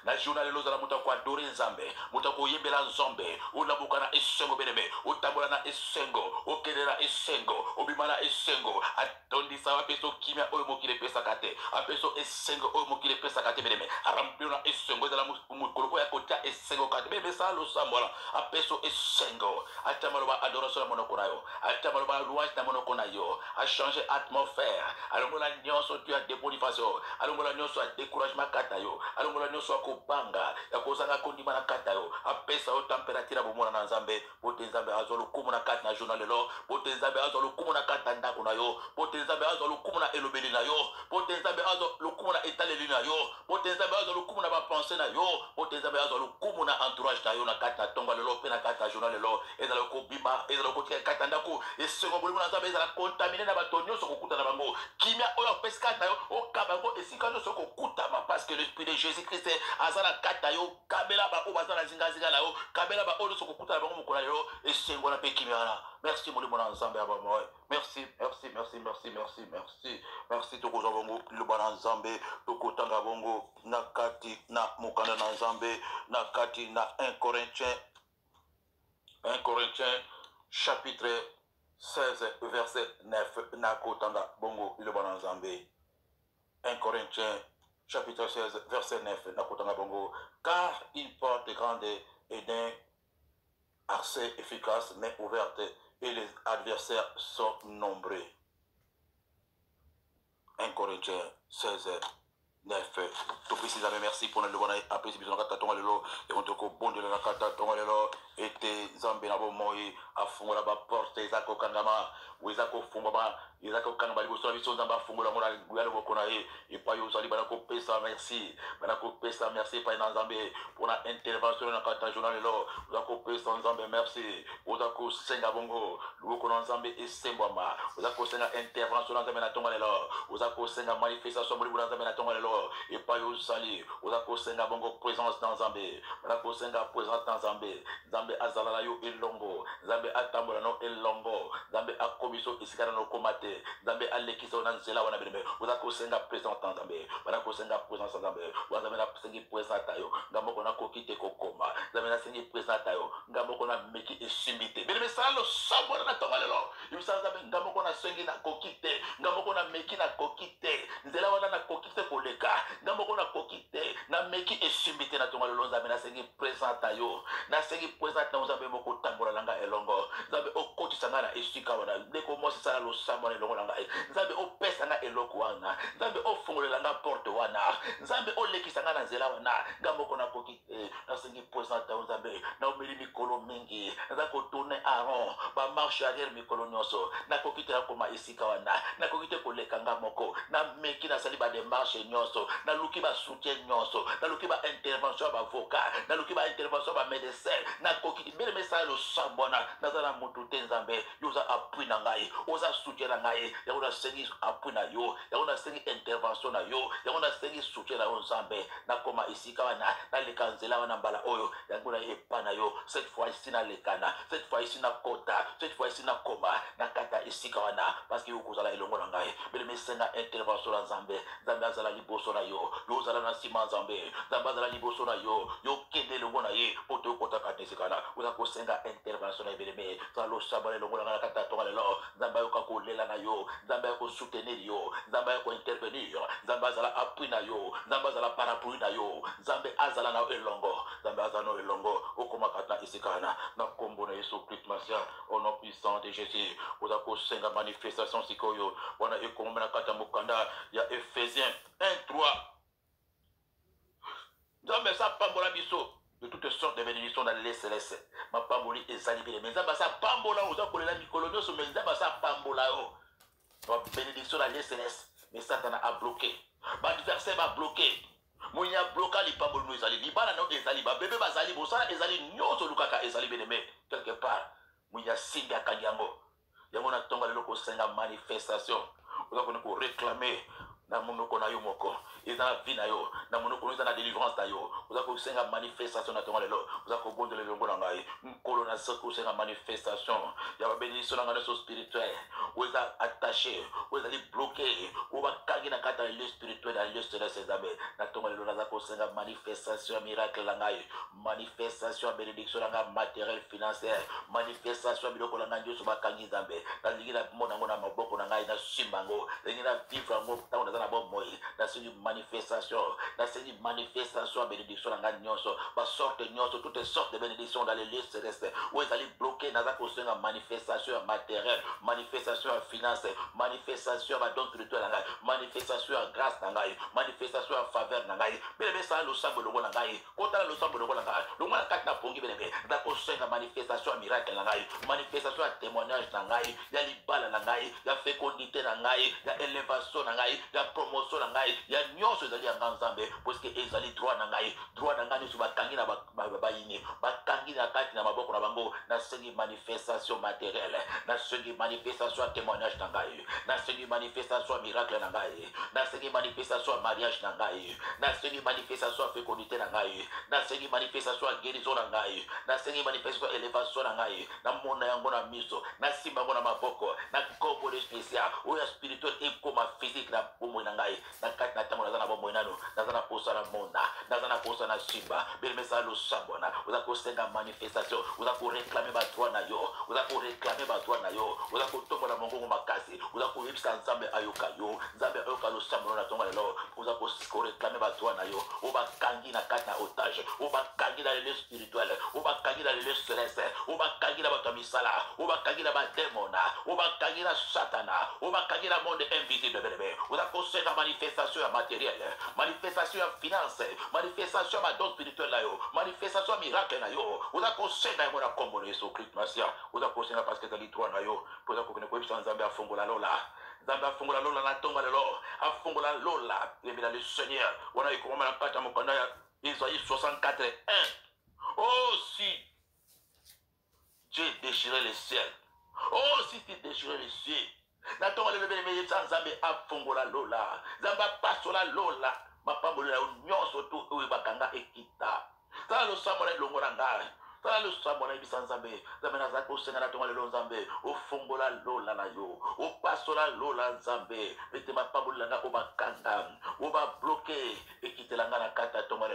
na journal loza na muta ko adorer nzambe muta ko yebela nzambe ona bukana esengo beleme otambola na esengo okelera esengo obimana esengo atondi sawa peso kimia oyo mokile pesa kate apeso esengo oyo mokile pesa kate beleme a remplir na esengo za mukolo ya kota esengo kate beleme sa lo sambola apeso esengo atamalo ba adoration na monoko nayo atamalo ba louange na monoko na yo a changer atmosphère alongola nyonso tu ya débonifation alongola nyonso ya découragement kata yo alongola nyonso ya kobanga ya kozanga kondima na kata yo apesa yo température bomona na nzambe bote nzambe azolo kumu na kata na journal lelo bote nzambe azolo kumu na kata ndako na yo bote nzambe azolo kumu na elobeli na yo bote nzambe azolo kumu na etaleli na yo bote nzambe azolo kumu na ba pensée na yo bote nzambe azolo kumu na entourage na yo na kata na tonga lelo pe na kata na journal lelo ezala ko bima ezala ko tika kata ndako esengo bolimo na nzambe ezala contaminé na bato nyonso kokuta na bango kimia oyo pesika na yo okabango esika nyonso kokutama parce que l'esprit de Jésus-Christ aza na kati na yo kabela ba oyo baza na zingazinga na yo kabela ba oyo nyonso kokutana bango mokolo na yo esengola mpe kimia wana. Merci molimo na nzambe ya bamoy. Merci tokozwa bongo liloba na nzambe tokotanga bongo na kati na mokanda na nzambe na kati na 1 Corinthiens chapitre 16 verset 9 na kotanga bongo liloba na nzambe. 1 Corinthiens chapitre 16 verset 9 na kotanga bongo. Car il porte grande et d'un accès efficace mais ouverte et les adversaires sont nombreux. 1 Corinthiens 16 9. Tout précisément, merci pour le bon apprécié bisous na kata tonga lelo et on te ko bondela na kata tonga lelo ete zambe na bo moyi afungola ba porte ezako kangama wezako fungo ba ezako kangama liboso na biso nzamba afungola ngona guyalo bokona e pa yo sali bana ko pesa merci pa na nzambe pour la intervention na kata journal lelo uzako pesa nzambe merci uzako senga bongo loko na nzambe esembwama uzako senga intervention na nzambe na tonga lelo uzako senga manifestation muri nzambe na tonga lelo et pas yo sali uzako senga bongo présence dans Zambé uzako senga présence dans Zambé Zambé azala yo elongo Zambé atambola no elongo Zambé akomiso isikara no komate Zambé alekiso na nzela wana bene uzako senga présence dans Zambé uzako senga présence dans Zambé uzako na sengi présence tayo ngamoko na kokite kokoma Zambé na sengi présence tayo ngamoko na meki esimbite bene sala sabona na tomalelo yusala Zambé ngamoko na sengi na kokite ngamoko na meki na kokite nzela wana na kokite koleka ngamoko na kokite na meki esimbite na tonga lelo Nzambe na sengi présenta yo na sengi présenta Nzambe moko tambola langa elongo Nzambe okotisa nga na esika wana ndeko mosi sala lo samba elongo langa Nzambe opesa nga eloko wana Nzambe ofungolela nga porte wana Nzambe olekisa nga na nzela wana ngamoko na kokite na sengi présenta Nzambe na omeli mikolo mingi naza kotourne Aaron ba marche arrière mikolo nyonso na kokite ya koma esika wana na kokite koleka nga moko na meki na sali ba démarche nyonso na luki ba soutien nyonso na luki ba intervention ba avocat na luki ba intervention ba médecin na kokiti bele message lo sambona na zana mutu te Nzambe yoza appui na ngai oza soutien na ngai ya ona sengi appui na yo ya ona sengi intervention na yo ya ona sengi soutien na yo Nzambe na koma isika wana na leka nzela wana mbala oyo ya ngona epa na yo cette fois ici na lekana cette fois ici na kota cette fois ici na koma na kata isika wana parce que yokozala elongo na ngai bele message na intervention na Nzambe Nzambe azala liboso na yo yozala na sima Nzambe Nzambe azala liboso na yo kende longo na ye poto kota katesikana uza kosenga intervention na ebeleme zalo sabale longo na kata tonga lelo Nzambe yo kakolela na yo Nzambe yo soutenir yo Nzambe yo intervenir Nzambe azala appui na yo Nzambe azala parapluie na yo Nzambe azala na elongo Nzambe azala na elongo okoma kata isikana na kombo na Yesu Christ Masia au nom puissant de Jésus uza kosenga manifestation sikoyo wana ekomba na kata mukanda ya Ephésiens 1:3 Nzambe sa pambola biso de toutes sortes de bénédictions dans les célestes. Ma pamboli ezali bile. Mais Nzambe sa pambola oza kolela mikolo nyonso mais Nzambe sa pambola yo. Ma bénédiction dans les célestes. Mais Satan a bloqué. Ba adversaire va bloquer. Moya bloquer li pambolo no ezali. Libala no ezali ba bébé bazali bosala ezali nyonso lukaka ezali bile mais quelque part moya singa kanyango. Yango na tonga lelo ko senga manifestation. Oza ko réclamer na monoko na yo moko eza vie na yo na monoko eza na délivrance na yo oza ko senga manifestation na tonga lelo oza ko bondela longo na ngai nkolo na soko senga manifestation ya ba bénédiction na ngai so spirituel oza attaché oza li bloqué oza kangi na kata le spirituel na le céleste Nzambe na tonga lelo na ko senga manifestation miracle na ngai manifestation bénédiction na ngai matériel financier manifestation biloko na ngai nyoso bakangi Nzambe na lingira mona ngona maboko na ngai na simbango lingira vivre ngo tango na bon moi na c'est manifestation à bénédiction na ngani nyonso ba sorte nyonso toutes sortes de bénédictions dans les lieux célestes où ils allaient bloquer na za ko senga manifestation matérielle manifestation finance manifestation à don spirituel na ngai manifestation à grâce na ngai manifestation à faveur na ngai belebe sa losambo longo na ngai kota losambo longo na ngai longo na kati na pongi belebe za kosenga manifestation ya miracle na ngai manifestation ya témoignage na ngai ya libala na ngai ya fécondité na ngai ya élévation na ngai ya promotion na ngai ya nyonso ezali ya nga nzambe puisque ezali droit na ngai nyonso bakangi na bayini bakangi na kati na maboko na bango nasengi manifestation matérielle nasengi manifestation ya témoignage na ngai nasengi manifestation ya miracle na ngai nasengi manifestation ya mariage na ngai nasengi manifestation ya fécondité na ngai nasengi manifestation ya guérison na ngai nasengi manifestation ya élévation na ngai namona yango na miso nasimba yango na maboko na kombo de spécial oyo spirituel ekoma physique na bomoi na ngai na kati na ntango naza na bomoi nano naza na posa na mona naza na posa na simba belemesa losambona oza kosenga manifestation oza koréclame badroit na yo oza koréclame badroit na yo oza kotombola mongongo makasi oza koyebisa nzambe ayoka yo nzambe ayoka losambona na ntongo lelo oza koréclame badroit na yo obakangi na kati na otage obakangi na lelo spirituel obakangi na lelo stress obakangi na bato ya misala obakangi na bademona obakangi na satana obakangi na monde invisible belebe oza kosenga manifestation ya matériel manifestation ya finance manifestation ya badon spirituel na yo manifestation ya miracle na yo oza kosenga yango na kombo na Yesu Christ masia oza kosenga parce que ezali droit na yo mpo oza kokende koyebisa nzambe afongola lola nzambe afongola lola na ntongo lelo afongola lola yebela le Seigneur wana ekomama na kati ya mokanda ya Isaïe 64:1 oh si Dieu déchirait les ciels oh si tu déchirais les cieux na ntongo lelo bele meyebisa nzambe afongola lola nzambe apasola lola mapamboli na yo nyonso tu oyo bakanga ekita tala losambo na elongo na ngai tala losambo na yebisa nzambe nzambe nazali kosenga na ntongo lelo nzambe ofongola lola na yo opasola lola nzambe ete mapamboli na ngai obakanga obabloke ekitela ngai na kati ya ntongo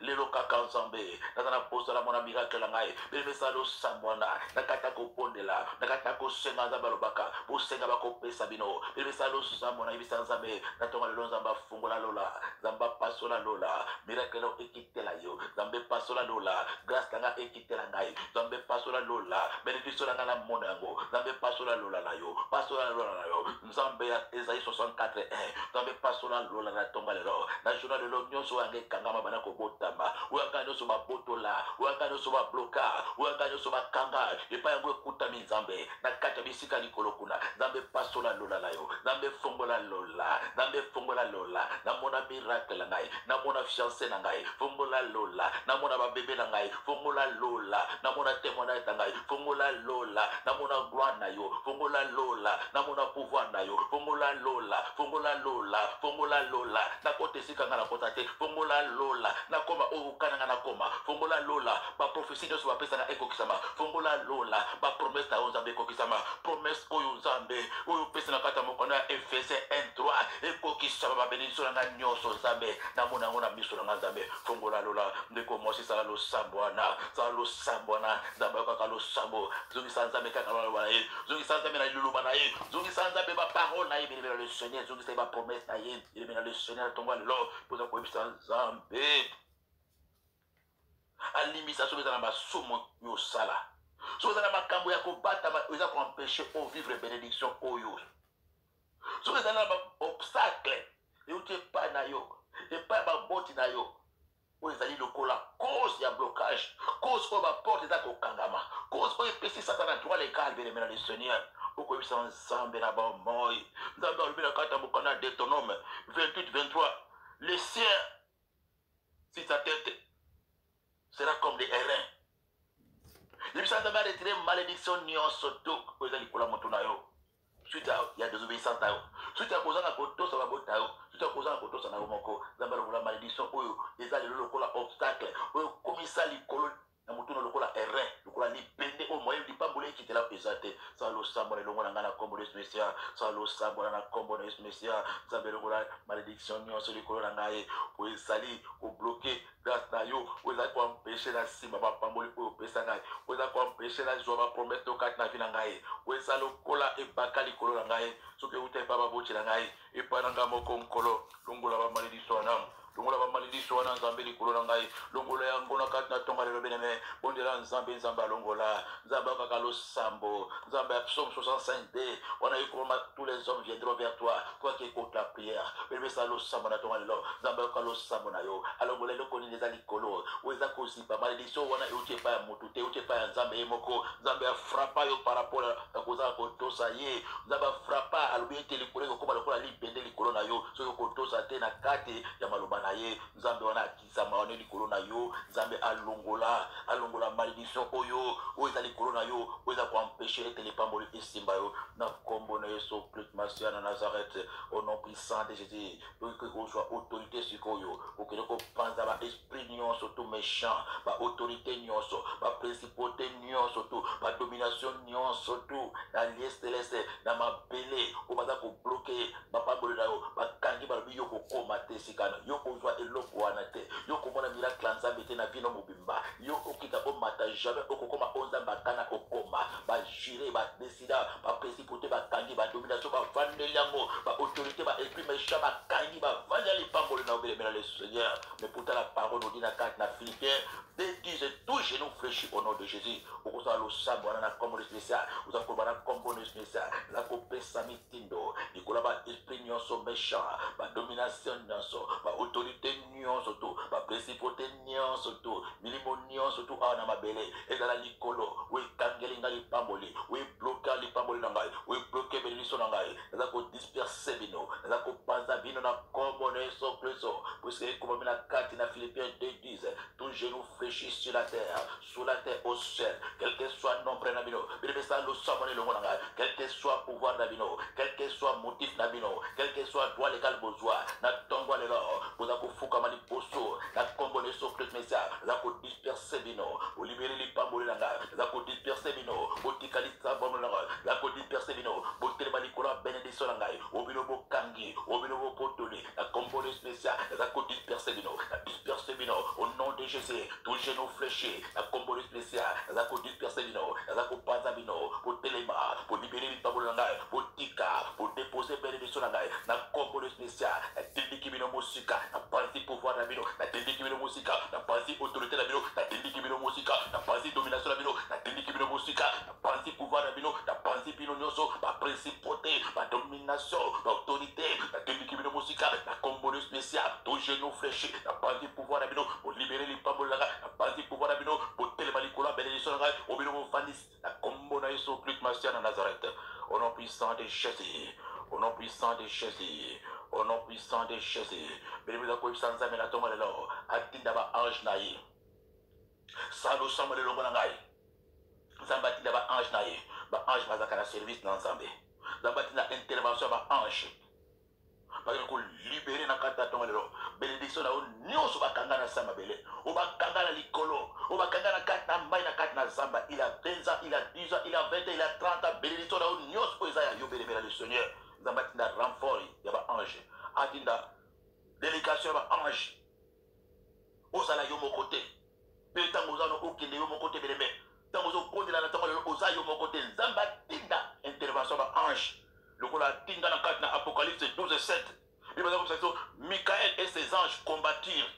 lelo kaka nzambe naza na posola mona miracle na ngai belemesa losambo na kati ya kopondela na kati ya kosenga nzambe alobaka bosenga bakopesa bino belemesa losambo na yebisa nzambe na ntongo lelo nzambe afongola lola nzambe apasola lola miracle ekitela yo nzambe pasola lola grâce na ngai ekitela ngai nzambe pasola lola bénédiction na ngai na mona yango nzambe pasola lola na yo pasola lola na yo nzambe ya Esaïe 64:1 nzambe pasola lola na ntongo lelo na journal lelo nyonso oyo anga ekangama bana kobotama oyo anga nyonso babotola oyo anga nyonso babloka oyo anga nyonso bakanga epai yango ekutami nzambe na kati ya bisika likolo kuna nzambe pasola lola na yo nzambe fongola lola nzambe fongola lola namona miracle na ngai namona fiancé na ngai fongola lola namona babebe na ngai fongola lola namona témoignage na ngai fongola lola namona gloire na yo fongola lola namona pouvoir na yo fongola lola fongola lola fongola lola nakota esika nga nakota te fongola lola nakoma oyo okana nga nakoma fongola lola baprofesi nyonso bapesanga ekokisama fongola lola bapromese na yo nzambe ekokisama promese oyo nzambe oyo opesa na kati ya mokanda ya Efese 1:3 ekokisama babénédiction na nga nyonso nzambe namona yango na miso na nga nzambe fongola lola ndeko mwasi sala losambo wana nzambe okaka losambo zongisa nzambe kaka loba na ye zongisa nzambe na liloba na ye zongisa nzambe baparole na ye belebela le Seigneur zongisa bapromese na ye belebela le Seigneur ntongo lelo mpoza koyebisa nzambe alimbisa soki eza na masumu yosala soki eza na makambo ya kobatama eza koempêche ovivre bénédiction oyo soki eza na baobstacle euti epai na yo epai ya baboti na yo oyo ezali lokola cause ya blocage cause oyo baporte eza kokangama cause oyo epesi satana droit légal belemela le Seigneur okoyebisa nzambe na bomoi nzambe alobi na kati ya mokanda ya Deutéronome 28:23 le sien si sa tête sera comme des airains yebisa nzambe aretire malédiction nyonso to oyo eza likolo ya moto na yo suite ya désobéissance na yo suite ya kozanga kotosa babota yo suite ya kozanga kotosa na yo moko nzambe alokola malédiction oyo eza lelo lokola obstacle oyo komisa likolo na motu na lokola airain lokola libende oyo moyen lipambolo ekitela eza te sala losambo na elongo na ngai na kombo na Yesu Mesia sala losambo na kombo na Yesu Mesia nzambe lokola malédiction nyonso likolo na ngai oyo ezali kobloke grâce na yo oyo ezali koempêche na nsima bapamboli oyo opesa ngai oyo ezali koempêche na zwa bapromese to kati na vi na ngai oyo eza lokola ebaka likolo na ngai soki euta epai baboti na ngai epai na ngai moko nkolo longola bamalédiction wana longola bamalédiction wana nzambe likolo na ngai longola yango na kati na ntongo lelo beneme bondela nzambe alongola nzambe akaka losambo nzambe ya psaume 65 wana ekoma tous les hommes viendront vers toi qui écoutes la prière belebe ça lo samana to ngalo nzambe ka lo samana yo alongole lo koni les alikolo weza kozipa malédiction wana uche pa mutute uche pa nzambe emoko nzambe frappa yo par rapport à koza ko tosa ye nzambe frappa alobete likolo ko koma lokola libende likolo na yo so ko tosa te na kate ya maloba na ye nzambe wana akisa maone likolo na yo nzambe alongola malédiction oyo weza likolo na yo weza ko empêcher te les pamboli esimba yo na kombo na Yesu Christ Masia na Nazareth au nom puissant de Jésus pour que qu'on soit autorité sur koyo pour que ko panza ba esprit nion surtout méchant ba autorité nion ba principauté nion surtout ba domination nion surtout na l'est céleste na ma belé o baza ko bloquer ba pamboli na yo ba kangi ba biyo ko komate sikana yo ko soit eloko wana te yo ko mona miracle nzambe te na bino mobimba yo okita ko mata jamais okokoma onza bakana okoma ba juré ba décida ba principauté ba kangi ba domination ba vandeli yango ba autorité ba esprit méchant ba kangi ba vandeli pamboli na obele le Seigneur mais pourtant la parole nous dit dans 4 na Philippiens disent tout genou fléchi au nom de Jésus au ça le sabre na comme le spécial vous avez pas comme le spécial la copé samitindo nicolas ba esprit nyonso méchant ba domination nyonso ba autorité nyonso tout ba principauté nyonso tout milimo nyonso tout na mabele et dans la nicolo oui kangeli ngali pamboli oui bloquer les pamboli na ngai oui bloquer bénédiction na ngai za ko disperser bino za ko panza bino na kombo na Yesu Kristo puisque comme na 4 na Philippiens 2:10 tout genou fléchi sur la terre au ciel quel que soit nombre na bino bino ça le samone le ngai quel que soit pouvoir na bino quel que soit motif na bino quel que soit droit légal besoin na tongo le lo za ko fuka mali poso na kombo na Yesu Kristo mesa za ko disperser bino o libérer les pamboli na ngai za ko disperser bino o tikalisa bombe na ngai za ko disperser bino o telema likola bénédiction na ngai o bino bo kangi o bino bo potoli na kombo na spécial za ko disperser bino au nom de Jésus tout genou fléché na kombo na spécial za ko disperser bino za ko panza bino pour telema pour libérer les pamboli na ngai pour tika pour déposer bénédiction na ngai na kombo na spécial na tindiki bino musika na parti pouvoir na bino na tindiki bino musika na parti autorité na bino na tindiki bino musika na parti domination na bino na tindiki bino musika na parti pouvoir na bino na parti bino nyonso ba principauté ba domination ba autorité na tindiki bino musika na kombo spécial tout genou fléché na parti pouvoir na bino pour libérer les pamboli na parti pouvoir na bino pour telema likola bénédiction na au bino mo fandis na kombo na Yesu Christ Masia na Nazareth au nom puissant de Jésus au nom puissant de Jésus au nom puissant de Jésus bénémoine ko sanza mena tonga lelo atinda ba ange na ye salo sama lelo ngona ngai zamba tinda ba ange na ye ba ange bazaka na service na nzambe zamba tinda intervention ba ange ba ko libérer na kata tonga lelo bénédiction na o nyonso bakanga na sama bele o bakanga na likolo o bakanga na kata mbai na kata na zamba il a 20 ans il a 10 ans il a 20 ans il a 30 ans bénédiction na o nyonso po ezaya yo bénémoine le Seigneur zamba tinda renfort ya ba ange atinda délégation ba ange ozala yo moko te mpe ntango oza no okende yo moko te beleme ntango ozokondela na ntango lelo oza yo moko te nzambe atinda intervention ba ange lokola atinda na kati na Apocalypse 12:7 bibaza komisa biso Michael et ses anges combattirent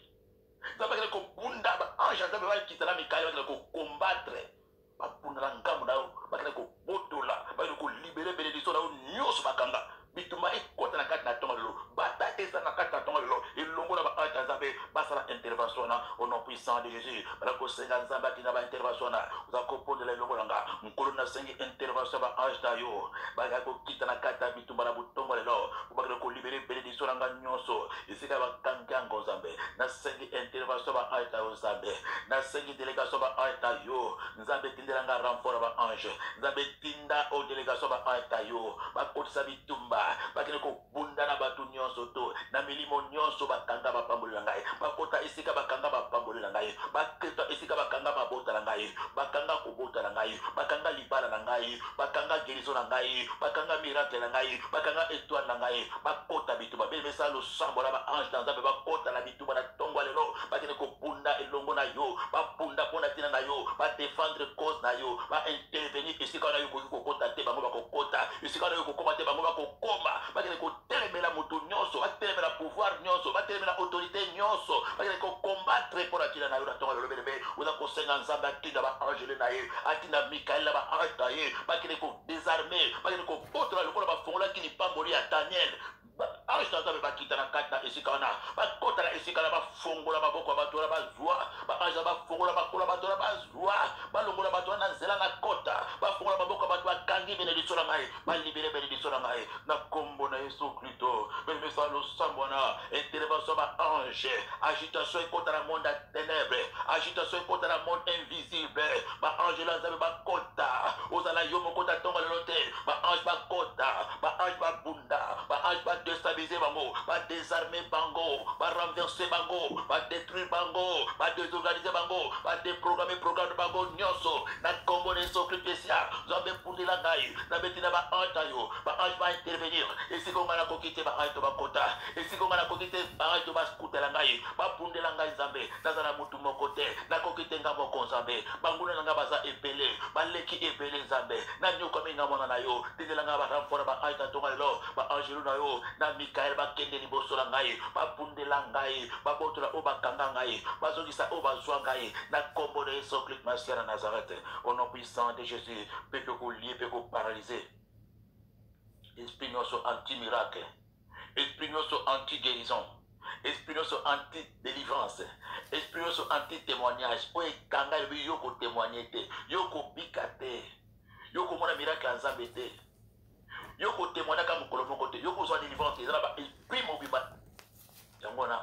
nzambe akende kobunda ba ange nzambe bakita na Michael bakende kocombattre babundala ngambo na yo bakende kobotola bakende kolibere bénédiction na yo nyonso bakanga bitumba ekota na kati na tonga lelo bata eza na kati na tonga lelo elongo na baange ya nzambe basala intervention na au nom puissant de Jésus bala kosenga nzambe atina ba intervention na oza kopondela elongo na nga nkolo nasengi intervention ba ange na yo baka kokita na kati ya bitumba na butongo lelo bakende kolibere bénédiction na nga nyonso esika bakangi yango nzambe nasengi intervention ba ange na yo nzambe nasengi délégation ba ange na yo nzambe tindela nga renfort ba ange nzambe tinda o délégation ba ange na yo bakotisa bitumba bakende kobunda na bato nyonso to na milimo nyonso bakanga bapamboli na ngai bakota esika bakanga bapamboli na ngai baketa esika bakanga mabota na ngai bakanga kobota na ngai bakanga libala na ngai bakanga guérison na ngai bakanga miracle na ngai bakanga étoile na ngai bakota bitumba bemesa losambo na baange na nzambe bakota na bitumba na tongo lelo bakende kobunda elongo na yo babunda mpona ntina na yo badefendre cause na yo baintervenir esika na yo koki kokota te bango bakokota esika na yo kokoma te bango bakokoma bakende kotelemela moto nyonso batelemela pouvoir nyonso batelemela autorité nyonso bakende kokombattre mpona ntina na yo na tongo lelo belebe oza kosenga nzambe atinda baangele na ye atinda mikael na baange na ye bakende kodésarme bakende kobotola lokola bafungolaki lipamboli ya Daniel ange na nzambe bakita na kati na esika wana bakota na esika na bafongola maboko ya bato wana bazwa baange na bafongola makolo ya bato wana bazwa balongola bato wana na nzela na kota bafongola maboko ya bato bakangi benediction na ngai balibere benediction na ngai na kombo na Yesu Kristo bemesa losambo wana intervention ba ange agitation ekota na monde ya ténèbres agitation ekota na monde invisible baange la nzambe bakota ozala yo moko tatonga lelo te baange bakota baange babunda baange badestabilize bango badésarme bango barenverse bango badétruire bango badésorganize bango badeprogramme programme bango nyonso na kombo na Yesu Kristo nzambe pundela ngai na betina baange na yo baange baintervenir esika nga nakoki te baange to bakota esika nga nakoki te baange to baskutela ngai bapundela ngai nzambe nazala mutu moko te nakoki te nga moko nzambe banguna na nga baza ebele baleki ebele nzambe nanyokomi nga mwana na yo tindela nga baramfora baange na tonga lelo baangelu na yo na mikael bakende liboso na ngai bapundela ngai babotola oyo bakanga ngai bazongisa oyo bazwa ngai na kombo na Yesu Kristo Masia na Nazareth au nom puissant de Jésus mpe mpe kolie mpe koparalyse esprit nyonso anti-miracle esprit nyonso anti-guérison esprit nyonso anti-délivrance esprit nyonso anti-témoignage oyo ekanga elobi yo kotémoigne te yo kobika te yo komona miracle ya nzambe te yo kotémoigne ka mokolo moko te yo kozwa délivrance ezala ba esprit mobimba yango wana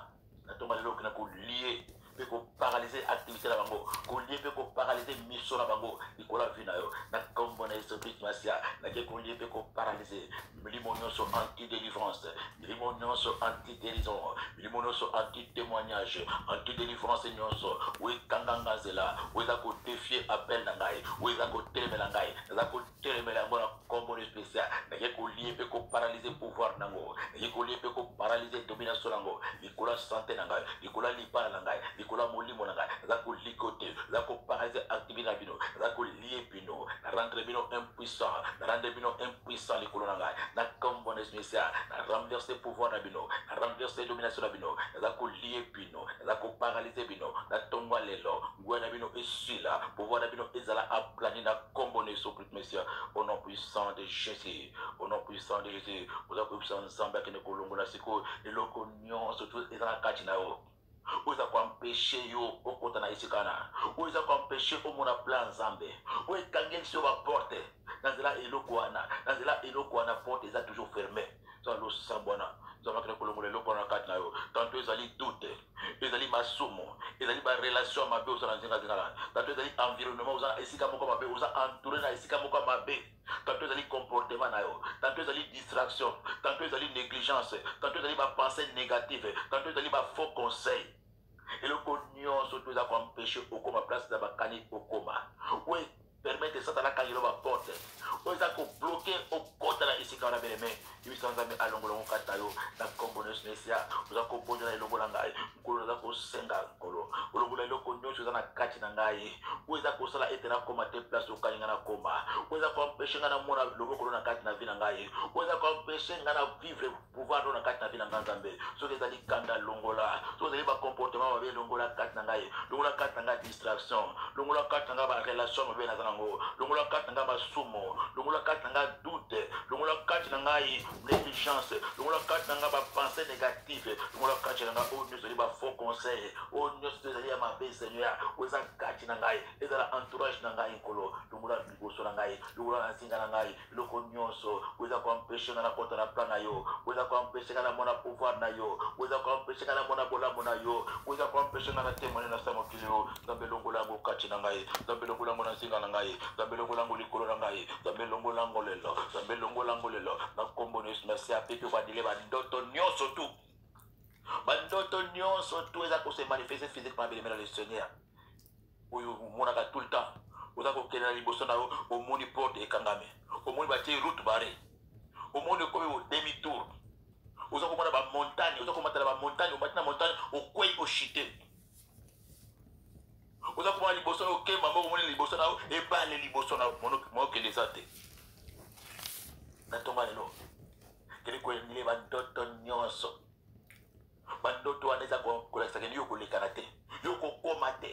natonga lelo okena kolie mpe koparalyse activité na bango kolie mpe koparalyse miso na bango likolo ya vi na yo na kombo na Yesu Kristo Masia nake kolie mpe koparalyse milimo nyonso anti-délivrance milimo nyonso anti-guérison milimo nyonso anti-témoignage anti-délivrance nyonso oyo ekanganga nzela oyo eza kodefie appel na ngai oyo eza kotelemela ngai eza kotelemela yango na kombo na spécial nake kolie mpe koparalyse pouvoir nango nake kolie mpe koparalyse domination nango likolo ya santé na ngai likolo ya libala na ngai likolo ya molimo na ngai eza kolikote eza koparalyse activité na bino eza kolie bino na rendre bino impuissant na rendre bino impuissant likolo na ngai na kombo na spécial na renverser pouvoir na bino na renverser domination na bino eza kolie bino eza koparalyse bino na tongo lelo ngwe na bino esila pouvoir na bino ezala aplani na kombo na Yesu Kristo Messia au nom puissant de Jésus au nom puissant de Jésus oza koyebisa nzambe akende kolongola sikoyo eloko nyonso ezala kati na yo oyo eza koampeshe yo okota na esika wana oyo eza koampeshe omona plan nzambe oyo ekangeli yo baporte na nzela eloko wana porte eza toujours fermé so losambo wana nzambe akende kolongola eloko wana kati na yo tanto ezali doute ezali masumu ezali barelation mabe oza na nzingazinga na tanto ezali environnement oza na esika moko mabe oza entouré na esika moko mabe tanto ezali comportement na yo tanto ezali distraction tanto ezali négligence tanto ezali bapensée négative tanto ezali bafaux conseil eloko nyonso to eza koampeshe okoma place na bakani okoma oyo permettre satana kangelo baporte oyo eza kobloke okota na esika wana beleme yebisa nzambe alongola ngo kata yo na kombo na Yesu Mesia oza kobonjola elongo na ngai nkolo oza kosenga nkolo olongola eloko nyonso eza na kati na ngai oyo eza kosala ete nakoma te place okalinga nakoma oyo eza koampeshe ngai namona lobokolo na kati na vi na ngai oyo eza koampeshe ngai na vivre pouvoir na kati na vi na ngai nzambe soki ezali kanda longola soki ezali bacomportement mabe longola kati na ngai longola kati na ngai distraction longola kati na ngai barelation mabe naza nango longola kati na ngai masumo longola kati na ngai doute longola kati na ngai négligence longola kati na ngai bapensée négative longola kati na ngai oyo nyonso ezali bafaux conseil oyo nyonso ezali ya mabe seigneur oyo eza kati na ngai ezala entourage na ngai nkolo longola liboso na ngai longola na nzinga na ngai eloko nyonso oyo eza koampeshe ngai nakota na plan na yo oyo eza koampeshe ngai namona pouvoir na yo oyo eza koampeshe ngai namona bolamu na yo oyo eza koampeshe ngai na témoigne na sa mokili yo nzambe longola yango kati na ngai nzambe longola yango na nzinga na ngai nzambe longola yango likolo na ngai nzambe longola yango lelo nzambe longola yango lelo na kombo na Yesu Mesia pepe badile bandoto nyonso tu bandoto nyonso tu eza kose manifeste physiquement belemela le Seigneur oyo omonaka tout le temps oza kokende na liboso na yo omoni porte ekangame omoni batie route barré omoni okomi o demi tour oza komona bamontagne oza komatala bamontagne omati na montagne okwei oshite oza komona liboso na yo okemba moko omoni liboso na yo ebale liboso na yo mokende eza te natonga lelo kende koyengile bandoto nyonso bandoto wana eza kolakisaka yo kolekana te yo kokoma te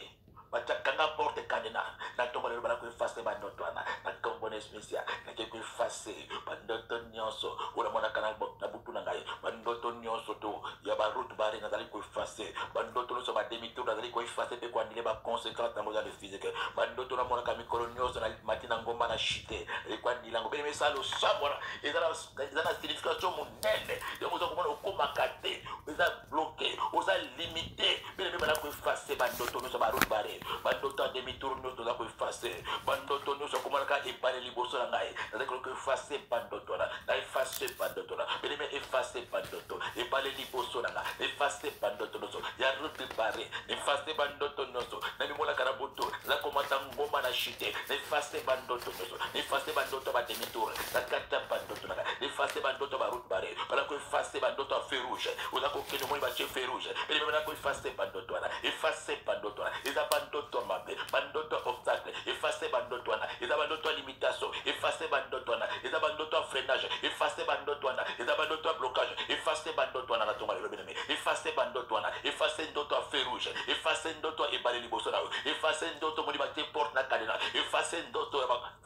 batiakanga porte kandena natonga lelo bana koefase bandoto wana na kombo na Yesu Mesia nake koefase bandoto nyonso oyo namonaka na butu na ngai bandoto nyonso to ya ba route barre nazali ko effacer bandoto nyonso ba demi tour nazali ko effacer pe ko anile ba conséquences tango za le physique bandoto na mona ka mikolo nyonso na matina ngomba na chite e ko anila ngo bele mesalo samona ezana signification monene yo mozo komona okoma kate eza bloqué oza limité bele bana ko effacer bandoto nyonso ba route barre bandoto demi tour nyonso za ko effacer bandoto nyonso komona ka epale liboso na ngai nazali ko effacer bandoto na effacer bandoto na bele me effacer bandoto epale liboso na ngai effacer bandoto nyonso ya route barre effacer bandoto nyonso na mimola karaboto za komata ngoma na chite effacer bandoto nyonso effacer bandoto ba demi tour na kata bandoto na effacer bandoto ba route barre bala ko effacer bandoto a feu rouge oza ko kene moi ba che feu rouge bele bana ko effacer bandoto na effacer bandoto na eza bandoto mabe bandoto obstacle effacer bandoto na eza bandoto limitation effacer bandoto na eza bandoto freinage effacer bandoto na eza bandoto blocage effacer bandoto na tonga le bene effacer bandoto na effacer ndoto a feu rouge effacer ndoto ebale liboso na effacer ndoto moni ba te porte na kadena effacer ndoto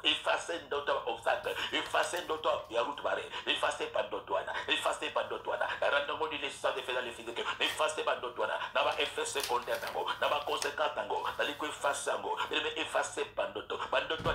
effacer ndoto obstacle effacer ndoto ya route barre effacer bandoto na effacer bandoto na rendre moni les sang de faire les physique effacer bandoto na ba effet secondaire tango na ba conséquences tango dali ko effacer ngo mais effacer bandoto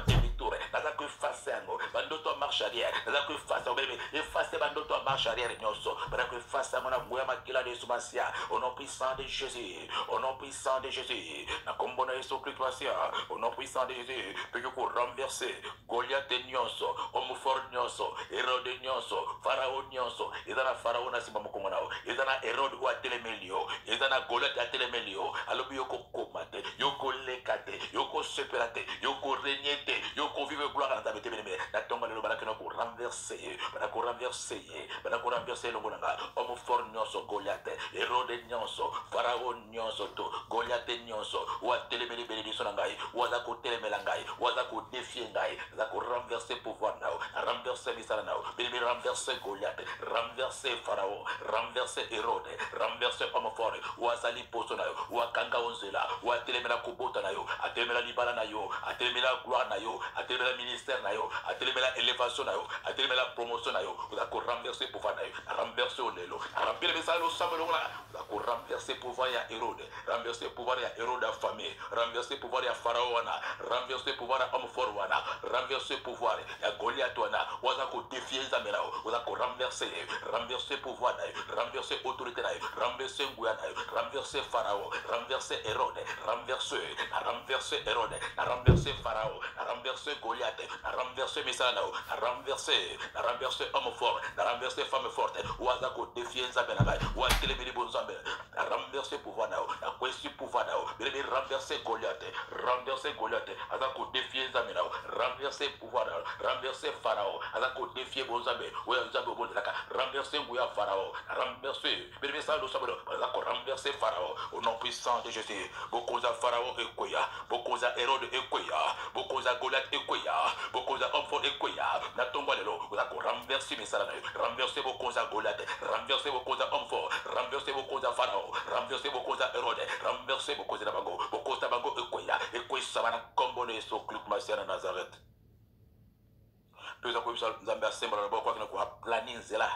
demi-tour naza ko effacer ngo bandoto marche arrière naza ko effacer mais effacer bandoto marche arrière nyonso bana ko effacer mona ngoya makila de sumasia au nom puissant de Jésus au nom puissant de Jésus na kombona Yesu Christ masia au nom puissant de Jésus que je cours renverser Goliath nyonso homme fort nyonso Hérode nyonso Pharaon nyonso ezana Pharaon na simba mokongo nao ezana Hérode ou atelemelio ezana Goliath atelemelio alobi yoko komate yoko lekate yoko seperate yoko renyete yoko vive gloire na tabete bene na tomba le balaka na ko renverser bana ko renverser longo nanga homme fort nyonso Goliath Hérode nyonso Pharaon nyonso to Goliath nyonso ou atelemeli bénédiction na ngai waza ko telemela ngai waza ko défier ngai za ko renverser pouvoir nao renverser misala nao bene renverser Goliath renverser Pharaon renverser Hérode renverser homme fort wazali poso nayo wakanga onzela watelemela kubota nayo atelemela libala nayo atelemela gloire nayo atelemela ministère nayo atelemela élévation nayo atelemela promotion nayo za ko renverser pouvoir nayo renverser olelo remplir message au samelo la za ko renverser pouvoir ya Hérode renverser pouvoir ya Hérode à famille renverser pouvoir ya Pharaon wana renverser pouvoir ya homme fort wana renverser pouvoir ya Goliath wana waza ko défier zamela waza ko renverser pouvoir nayo renverser autorité nayo renverser nguya nayo renverser Pharaon renverser Hérode renverser Hérode renverser Pharaon renverser Goliath renverser misala renverser homme fort renverser femme forte waza ko défier zamela wa telemeli bonzambe renverser pouvoir nao na kwesi pouvoir nao bele renverser Goliath aza ko défier zamela renverser pouvoir nao renverser Pharaon aza ko défier bonzambe wa nzambe bonzaka renverser nguya Pharaon renverser bele ça lo sabelo aza ko renverser Pharaon au nom puissant de Jésus bokoza Pharaon ekoya bokoza Hérode ekoya bokoza Goliath ekoya bokoza homme fort ekoya na tomba lelo aza ko renverser misala na renverser bokoza Goliath renverser bokoza homme fort renverser bokoza Pharaon renverser bokoza Hérode renverser bokoza bango bokoza bango ekoya sabana kombone Yesu Christ masia na Nazareth tuza ko bisa nzambe asemba na boko kwa planning zela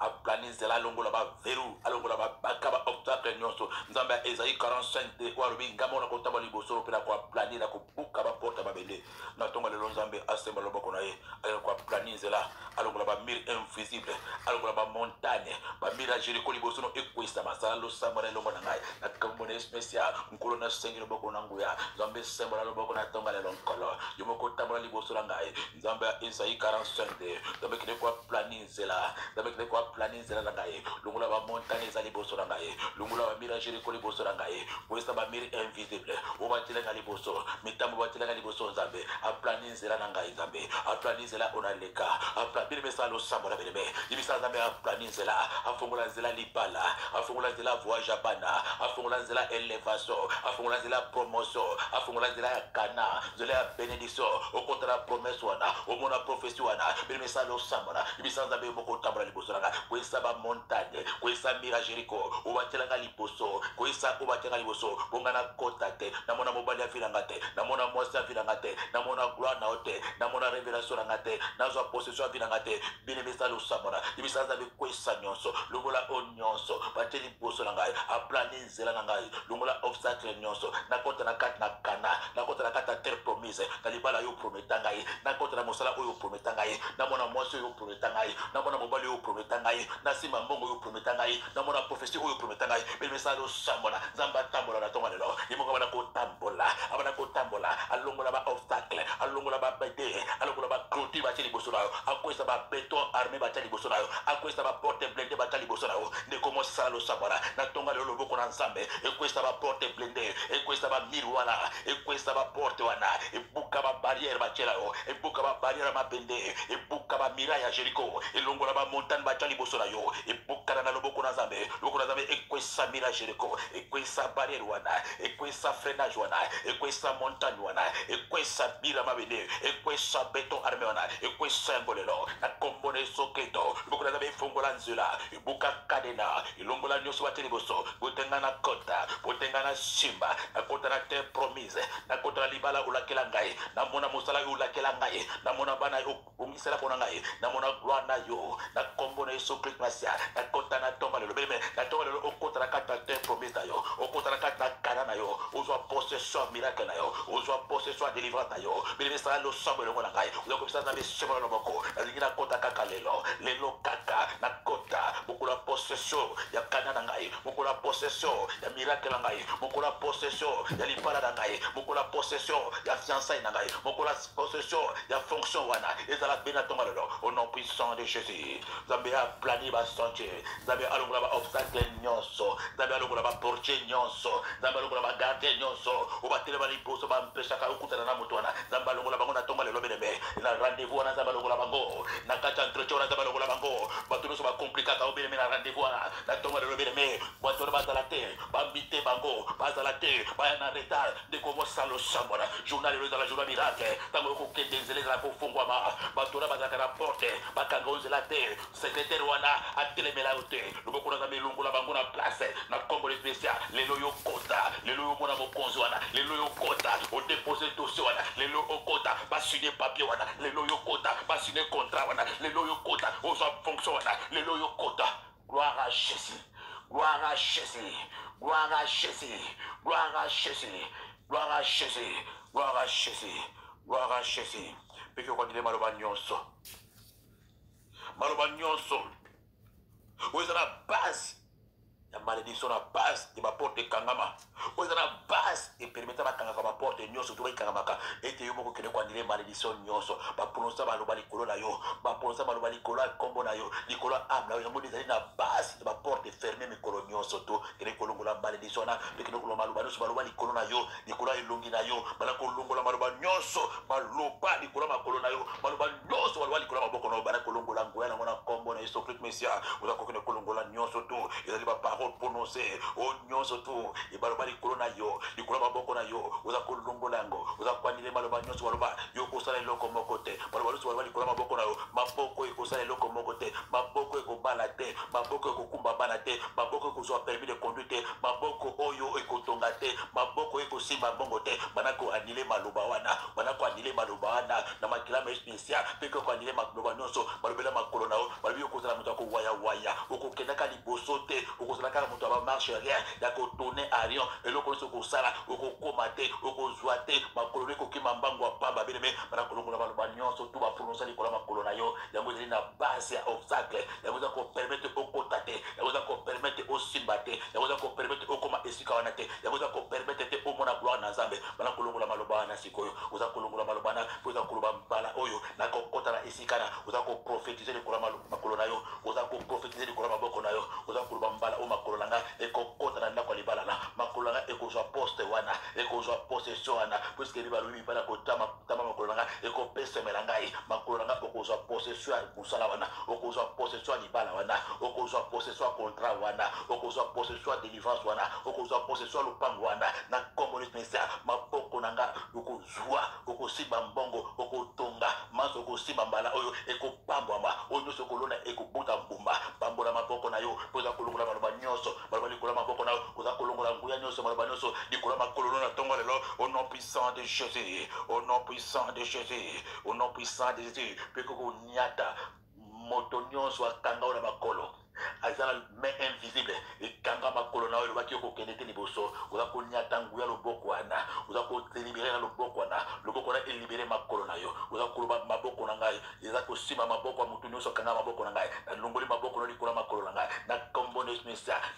a planizela longola ba veru alongola ba bakaba obstacle nyonso nzambe Esaïe 45 de warubi ngamona ko tabali bosoro pela ko planira ko buka ba porta ba bele na tonga le nzambe asemba loboko na ye ko planizela alongola ba mir invisible alongola ba montagne ba mirage ko liboso no ekwista masala lo samara lo mona ngai na kambone spécial nkolo na sengi loboko na nguya nzambe semba loboko na tonga le lonkolo yomoko tabali liboso na ngai nzambe Esaïe 45 de nzambe kile ko planizela nzambe kile ko planizela na ngai lungula ba montagne za liboso na ngai lungula ba mirage ko liboso na ngai kwesta ba mir invisible o batile na liboso mitambo batile na liboso nzambe a planizela na ngai nzambe a planizela onaleka a planizela mesalo sambola belebe ibisa nzambe a planizela a fungula zela libala a fungula zela voyage bana a fungula zela élévation a fungula zela promotion a fungula zela kana zela bénédiction au contre la promesse wana au mona prophétie wana mesalo sambola ibisa nzambe moko tambala liboso na ngai kwesa ba montagne kwesa mirage riko o batile na liboso liboso koisa obateka liboso bongana kota te namona mobali afilanga te namona mwasi afilanga te namona gloire na ote namona révélation na ngate nazwa possession afilanga te bine misala osamona ibisala za bikwesa nyonso longola o nyonso bate liboso na ngai aplani nzela na ngai longola obstacle nyonso nakota na kati na kana nakota na kati na terre promise na libala yo prometa ngai nakota na mosala oyo prometa ngai namona mwasi oyo prometa ngai namona mobali oyo prometa ngai nasima mbongo oyo prometa ngai namona prophétie oyo prometa ngai bine misala osamona nzamba tambola na tonga lelo imoko bana kotambola abana kotambola alongola ba obstacle alongola ba bede alongola ba clôture bateli liboso na yo akwesa ba béton armé bateli liboso na yo akwesa ba porte blindée bateli liboso na yo ndeko mosala losamona na tonga lelo loboko na nzambe ekwesa ba porte blindée ekwesa ba mire wana ekwesa ba porte wana ebuka ba barrière batiela yo ebuka ba barrière mabende ebuka ba mira ya Jericho elongola ba montagne bateli liboso na yo ebuka na loboko na nzambe ekwesa mira ya Jericho ekwesa barrière wana ekwesa freinage wana ekwesa montagne wana ekwesa bira mabende ekwesa béton armé wana ekwesa ngolelo na kombone soketo loboko na nzambe efongola nzela ebuka kadena ilongola nyonso bateli liboso botenga na kota botenga na simba na kota na terre promise na kota na libala olakela ngai namona mosala yo olakela ngai namona bana yo ongisela pona ngai namona gloire na yo na kombone Yesu Christ masia na kota na tomba lelo beme na tomba lelo okota na kata terre promise na yo okota na kata kana na yo ozwa possession miracle na yo ozwa possession délivrance na yo beme sala lo sambo lo na ngai uzakopisa na besemo na moko na zingira kota kaka lelo kaka na kota bokula possession ya kana na ngai bokula possession ya miracle na ngai bokula possession ya lipala na ngai bokula possession ya fiançailles na ngai bokula possession ya fonction wana ezala bena tonga lelo au nom puissant de Jésus Zambé a plani ba sentier Zambé alongola ba obstacle nyonso Zambé alongola ba portier nyonso Zambé alongola ba garde nyonso obatele ba liboso ba mpesha ka okutana na mutu wana Zambé alongola bango na tonga lelo benebe na rendez-vous wana Zambé alongola bango na kata entretien wana Zambé alongola bango bato nyonso ba compliqué ka obeleme na rendez-vous wana na tonga lelo benebe bato bazala te ba mbite bango bazala te ba na retard de comment ça le sambona journal lelo ezala journal miracle tango okokende nzela ezala kofungwama bato na bazalaka na porte bakanga onzela te secrétaire wana atelemela yo te loboko na Nzambe elongola bango na place na kombo spécial lelo yo kota lelo yo mona mokonzi wana lelo yo kota odepose dossier wana lelo okota basigné papier wana lelo yo kota basigné contrat wana lelo yo kota ozwa fonction wana lelo yo kota gloire à Jésus gloire à Jésus gloire à Jésus gloire à Jésus gloire à Jésus gloire à Jésus gloire à Jésus peke okondile maloba nyonso oyo eza na base ya malédiction na base ya baporte ekangama oyo eza na base epermeta bakangaka baporte nyonso to baekangamaka ete yo moko okende koandile malédiction nyonso baprononsa baloba likolo na yo baprononsa baloba likolo ya nkombo na yo likolo ya ame na yo yango ezali na base ya baporte ferme mikolo nyonso to kende kolongola malédiction wana mpe kende kolongola maloba nyonso baloba likolo na yo likolo ya elongi na yo bana kolongola maloba nyonso baloba likolo ya makolo na yo baloba nyonso baloba likolo ya maboko na yo bana kolongola ngoya nango na nkombo na Yesu Christ Mesia oza kokende kolongola nyonso to ezali baparole prononcé o nyonso to ebaloba likolo na yo likolo ya maboko na yo oza kolongola yango oza koandile maloba nyonso baloba yo kosala eloko moko te baloba nyonso baloba likolo ya maboko na yo maboko ekosala eloko moko te maboko ekobala te maboko ekokumba bana te maboko ekozwa permis de conduire te maboko oyo ekotonga te maboko ekosimba mbongo te bana koandile maloba wana bana koandile maloba wana na makilama spécial mpe koandile maloba nyonso balobela makolo na yo balobi yo kozala moto akowayawaya okokendaka liboso te okozala kaka moto aba marche rien ya kotourne arion eloko nyonso okosala okokoma te okozwa te makolo no ekokima mbango ya pamba beneme bana kolongola baloba nyonso to baprononsa likolo ya makolo na yo yango ezali na base ya obstacle yango eza kopermete okota te yango eza kopermete osimba te yango eza kopermete okoma esika wana te yango eza kopermete te omona gloire na Nzambe bana kolongola maloba wana sikoyo oza kolongola maloba wana mpo eza koloba mbala oyo na kokota na esika na oza koprofetize likolo ya makolo na yo oza koprofetize likolo ya maboko na yo oza koloba mbala o makolo na nga ekokota na ndako ya libala na makolo na nga ekozwa poste wana ekozwa possession wana puiske balobi mibala kotama makolo na nga ekopesemela ngai makolo na nga okozwa possession ya mosala wana okozwa possession ya libala wana okozwa possession ya contrat wana okozwa possession ya délivrance wana okozwa possession ya lopango wana na kombo spécial maboko na nga okozwa okosimba mbongo okotonga manso okosimba mbala oyo ekopambwama oyo nyonso okolona ekobuta mbumba pambola maboko na yo mpo eza kolongola baloba nyonso baloba likolo ya maboko na yo nyonso likolo makolo na tongo lelo au nom puissant de Jésus, au nom puissant de Jésus, au nom puissant de Jésus peko ko nyata moto nyonso akanga na makolo azala main invisible ekanga makolo na oyo baki kokende te liboso oza konyata nguya loboko wana oza kotelibere na loboko wana elibere makolo na yo oza koloba maboko na ngai eza kosima maboko ya motu nyonso akanga maboko na ngai nalongoli maboko na likolo makolo na ngai na kombo na Yesu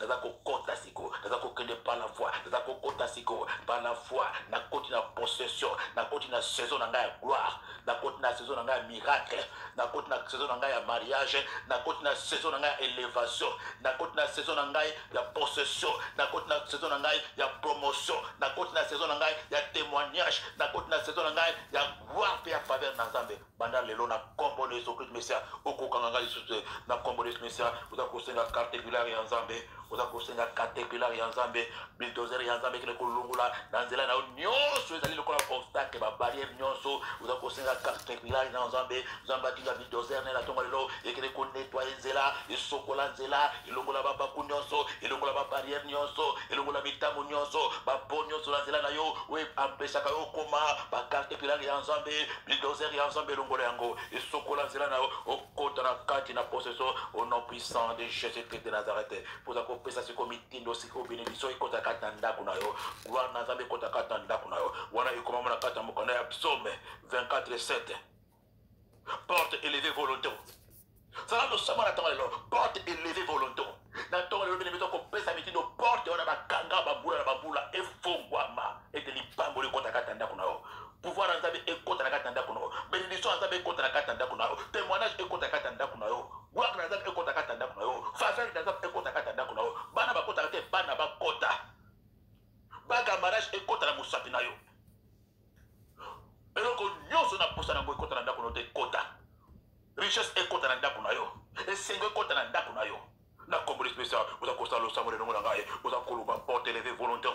naza kokota siko naza kokende par la foi naza kokota siko par la foi nakoti na possession nakoti na saison na ngai ya gloire nakoti na saison na ngai ya miracle nakoti na saison na ngai ya mariage nakoti na saison na ngai ya élévation nakoti na saison na ngai ya possession nakoti na saison na ngai ya promotion nakoti na saison na ngai ya témoignage nakoti na saison na ngai ya gloire pe ya faveur na Nzambe banda lelo na kombo na Yesu Christ Messia okokanga ngai lisusu na kombo na Yesu Messia oza kosenga carte pilare ya Nzambe oza kosenga carte pilare ya Nzambe bulldozer ya Nzambe kile kolungula na nzela na nyonso ezali lokola obstacle ba barrière nyonso oza kosenga carte pilare na Nzambe Nzambe atinga bulldozer na tongo lelo ekile ko nettoyer nzela esokola nzela elongola babaku nyonso elongola ba barrière nyonso elongola mitamo nyonso bapo nyonso na nzela na yo we ampesaka yo koma ba carte pilare ya Nzambe bulldozer ya Nzambe elongola yango esokola nzela na yo okota na kati na possession au nom puissant de Jésus-Christ de Nazareth poza kopesa siko mitindo siko bénédiction ekota kata ndako na yo gloire na Nzambe ekota kata ndako na yo wana ekoma na kata mokanda ya psaume 24:7 porte élevée volontaire ça nous sommes dans le porte élevée volontaire na tongo lelo bénédiction kopesa mitindo porte wana bakanga babula na babula efongwama ete lipambo ekota kata ndako na yo pouvoir na Nzambe ekota na kata ndako na yo bénédiction na Nzambe ekota na kata ndako na yo témoignage ekota kata ndako na yo gloire na Nzambe ekota kata ndako na yo faveur na Nzambe ekota kata ndako na yo bana bakota te bana bakota baga mariage ekota na musapi na yo eloko nyonso na posa na ngo ekota na ndako na yo te kota richesse ekota na ndako na yo esengo ekota na ndako na yo na kombo spécial oza kosala losango lelo na ngai oza koloba porte élevée volontaire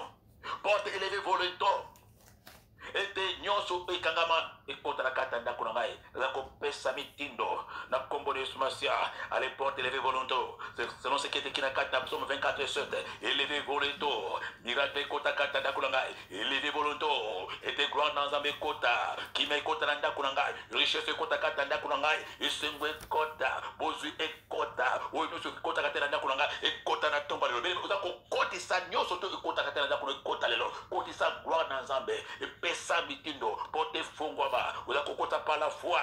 ete nyonso ekangama ekota na kata ndako na ngai eza kopesa mitindo na kombo na Yesu Masia ale porte élevée volontaire selon ce qui est écrit na kata psaume 24:7 élevé volontaire miracle ekota kata ndako na ngai élevé volontaire ete gloire na Nzambe ekota kima ekota na ndako na ngai richesse ekota kata ndako na ngai esengo ekota bozwi ekota oyo nyonso ekota kata na ndako na ngai ekota na tomba lelo bele oza kokotisa nyonso to ekota kata na ndako na ekota lelo kotisa gloire na Nzambe epesa mitindo porte fongwama oza kokota par la foi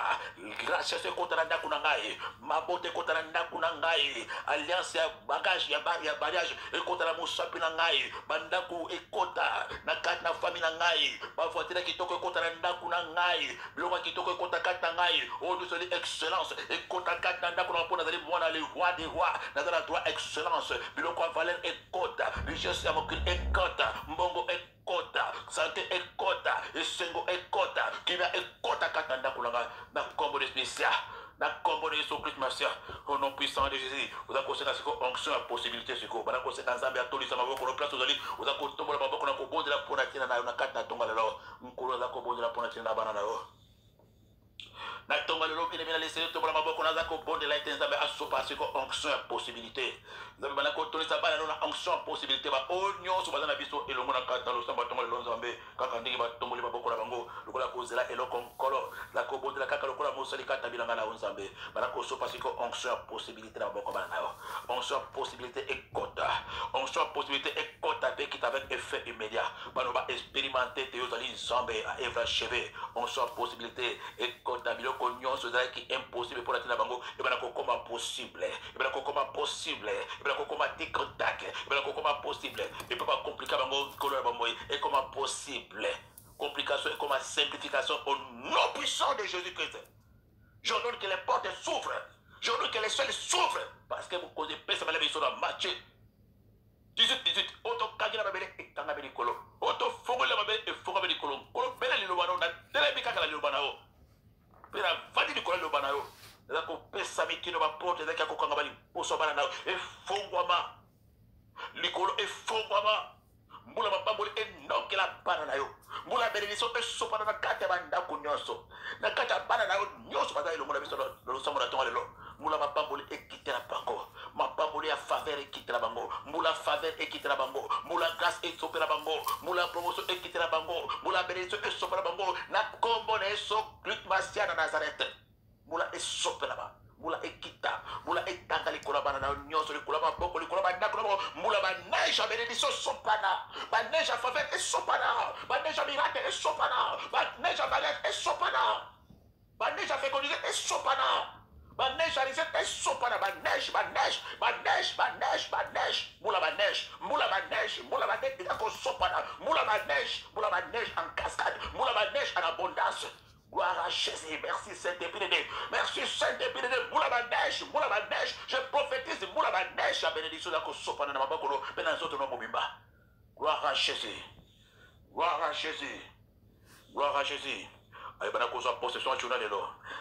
grâce ekota na ndako na ngai mabote ekota na ndako na ngai alliance ya bagage ya mariage ekota na mosapi na ngai bandako ekota na kati na famille na ngai bavoiture kitoko ekota na ndako na ngai biloko kitoko ekota kati na ngai oyo nyonso eli excellence ekota kati na ndako na mpo nazali mwana le roi des rois nazala droit excellence biloko ya valeur ekota richesse ya mokili ekota mbongo ekota santé ekota esengo ekota kimia ekota kati na ndako na ngai na kombo de spécial na kombo na Yesu Christ Masia au nom puissant de Jésus oza kosenga siko onction ya possibilité siko bana kosenga Nzambe atolisa maboko na place ozali oza kotombola maboko na kobondela mpona tina na yo na kati na tonga lelo nkolo oza kobondela mpona tina na bana na yo na tonga lelo pene mina lesele tombola maboko naza kobondela ete Nzambe asopa siko onction ya possibilité Nzambe bana kotolisa bana na onction ya possibilité ba o nyonso baza na biso elongo na kati na losamba tonga lelo Nzambe kaka ndenge batomboli maboko na bango lokola kozela eloko nkolo la kobondela kaka lokola mosali kata bilanga na Nzambe bana kosopa siko onction ya possibilité na maboko bana na yo onction ya possibilité ekota onction ya possibilité ekota pe qui avec effet immédiat bana ba expérimenter te yozali Nzambe a Eva achevé onction ya possibilité ekota biloko nyonso ezali ki impossible pour la tina bango e bana kokoma possible e bana kokoma possible e bana kokoma tic-tac e bana kokoma possible e peut pas compliquer bango kolo bango et comment possible complication et comment simplification au nom puissant de Jésus-Christ. J'ordonne que les portes s'ouvrent. J'ordonne que les cieux s'ouvrent. Parce que vous causez paix, ça va lever sur la Matthieu 18. Auto kagina babele et kangabeli kolo. Auto fongo la babele et fongo babeli kolo. Kolo bela lilobano na telebi kaka la lilobano. Pera vadi di kolo lilobano. La ko pesa mikino ba porte de kako kangabali poso bana na et fongo ma. Likolo et fongo ma. Mbula mapamboli enoke la bana na yo mbula bénédiction esopa na kata bandako nyonso na kata bana na yo nyonso baza elongo na biso losamo na tonga lelo mbula mapamboli ekite na bango ma pamboli à faveur et quitte la bango, moula faveur et quitte la bango, moula grâce et sopé la bango, moula promotion et quitte la bango, moula bénédiction et sopé la bango, na combo ne so Luc Massia na Nazareth, moula et sopé là-bas. Moula ekita, moula etanga li kolaba na nyonso li kolaba boko li kolaba na kolaba moula ba neige a bénédiction sopana, ba neige a faveur et sopana, ba neige a miracle et sopana, ba neige a baguette et sopana, ba neige a fécondité et sopana, ba neige a risette et sopana, ba neige, ba neige, ba neige, ba neige, ba neige, moula ba neige, moula ba neige, moula ba neige ko sopana, moula ba neige en cascade, moula ba neige en abondance. Gloire à Jésus, merci Saint-Esprit, merci Saint-Esprit, moula ba neige, je prophétise moula ba neige, la bénédiction de la sopana na mabakolo, mais dans autres noms mobimba. Gloire à Jésus, gloire à Jésus, gloire à Jésus. Aïe, bana kosa possession à journal lelo,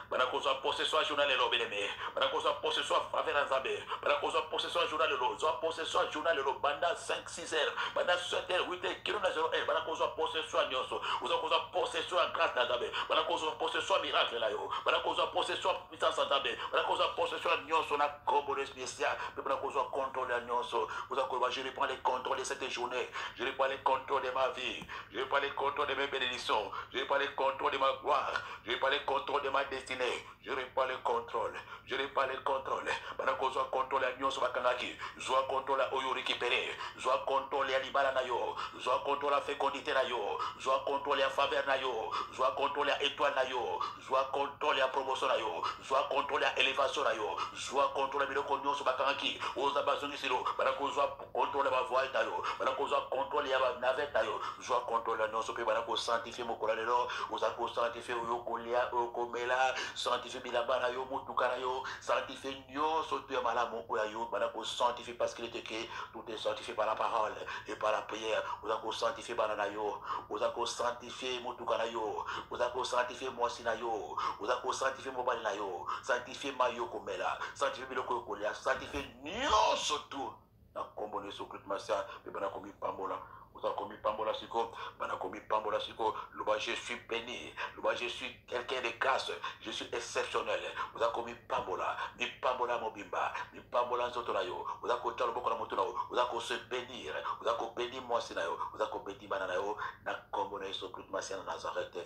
bana kosa possession à journal lelo, bien-aimé, bana kosa possession à faveur en Zambé, bana kosa possession à journal lelo, zoa possession à journal lelo, banda 5-6 heures, banda 7 heures, 8 heures, kilo na 0 heures, bana kosa possession à nyoso, oza kosa possession à grâce na Zambé, bana kosa possession à miracle là yo, bana kosa possession à puissance en Zambé, bana kosa possession à nyoso na combo spécial, bana kosa contrôle à nyoso, oza kosa je reprends les contrôles de cette journée, je reprends les contrôles de ma vie, je reprends les contrôles de mes bénédictions, je reprends les contrôles de ma je n'ai pas le contrôle de ma destinée. Je n'ai pas le contrôle. Je n'ai pas le contrôle. Banako soit contrôle à Nyon Sobakanaki. Soit contrôle à Oyo récupéré. Soit contrôle à Libala Nayo. Soit contrôle à fécondité Nayo. Soit contrôle à faveur Nayo. Soit contrôle à étoile Nayo. Soit contrôle à promotion Nayo. Soit contrôle à élévation Nayo. Soit contrôle à Miloko Nyon Sobakanaki. Oza Bazungi Silo. Banako soit contrôle à ma voix Nayo. Banako soit contrôle à ma navette Nayo. Soit contrôle à Nyon Sobakanaki. Banako sanctifier mon colalelo. Oza sanctifier Okolia, Okomela, sanctifier Bilabana yo, Mutukana yo, sanctifier Nyo, surtout Malamu yo, Banako sanctifier parce qu'il était que tout est sanctifié par la parole et par la prière. Vous avez sanctifié Banana yo, vous avez sanctifié Mutukana yo, vous avez sanctifié Moisina yo, vous avez sanctifié Mobalina yo, sanctifié Mayo Komela, sanctifié Biloko Kolia, sanctifié Nyo surtout. Na kombo sur Christ Massia, mais Banako mi pambola. Vous avez commis Pambola Siko, Banakomi Pambola Siko, je suis béni, je suis quelqu'un de grâce, je suis exceptionnel. Vous avez commis Pambola, mi Pambola Mobimba, mi Pambola Zotonayo, vous avez compté le Bokola Motonayo, vous avez se bénir, vous avez béni Moisinayo, vous avez béni Bananayo, na Kombone Sokut Massia Nazareth,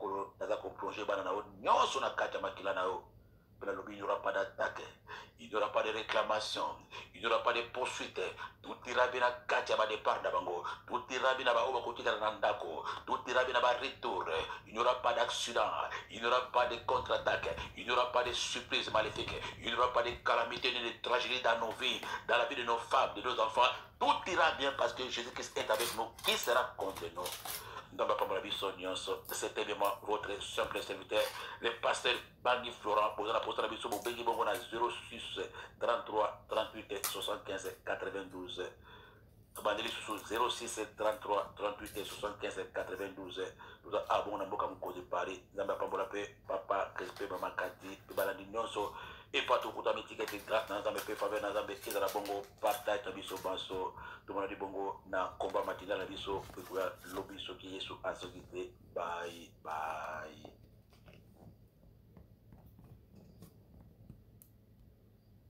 nous avons plongé Bananayo, nous sommes na Kata Makilanao. Il n'y aura pas d'attaque, il n'y aura pas de réclamation, il n'y aura pas de poursuite. Tout ira bien à Katia départ d'Abango, tout ira bien à Oba côté de Nandako, tout ira bien à retour. Il n'y aura pas d'accident, il n'y aura pas de contre-attaque, il n'y aura pas de surprise maléfique, il n'y aura pas de calamité ni de tragédie dans nos vies, dans la vie de nos femmes, de nos enfants. Tout ira bien parce que Jésus-Christ est avec nous. Qui sera contre nous? Dans la parole de cet événement, votre simple serviteur, le pasteur Bangui Florent, posant la posture de l'Abisso, Bengi Bongona 06 33 38 75 92. Bandeli sous 06 33 38 75 92. Nous avons un bon amour de Paris. Nous avons papa, respect, maman, Kati, Balandi Nyonso. Et pas tout pour métier qui est grâce dans un peu faveur dans un peu qui est la bongo partage na biso banso tout le monde dit bongo na combat matinal na biso pour l'obiso qui est sous asogité bye bye.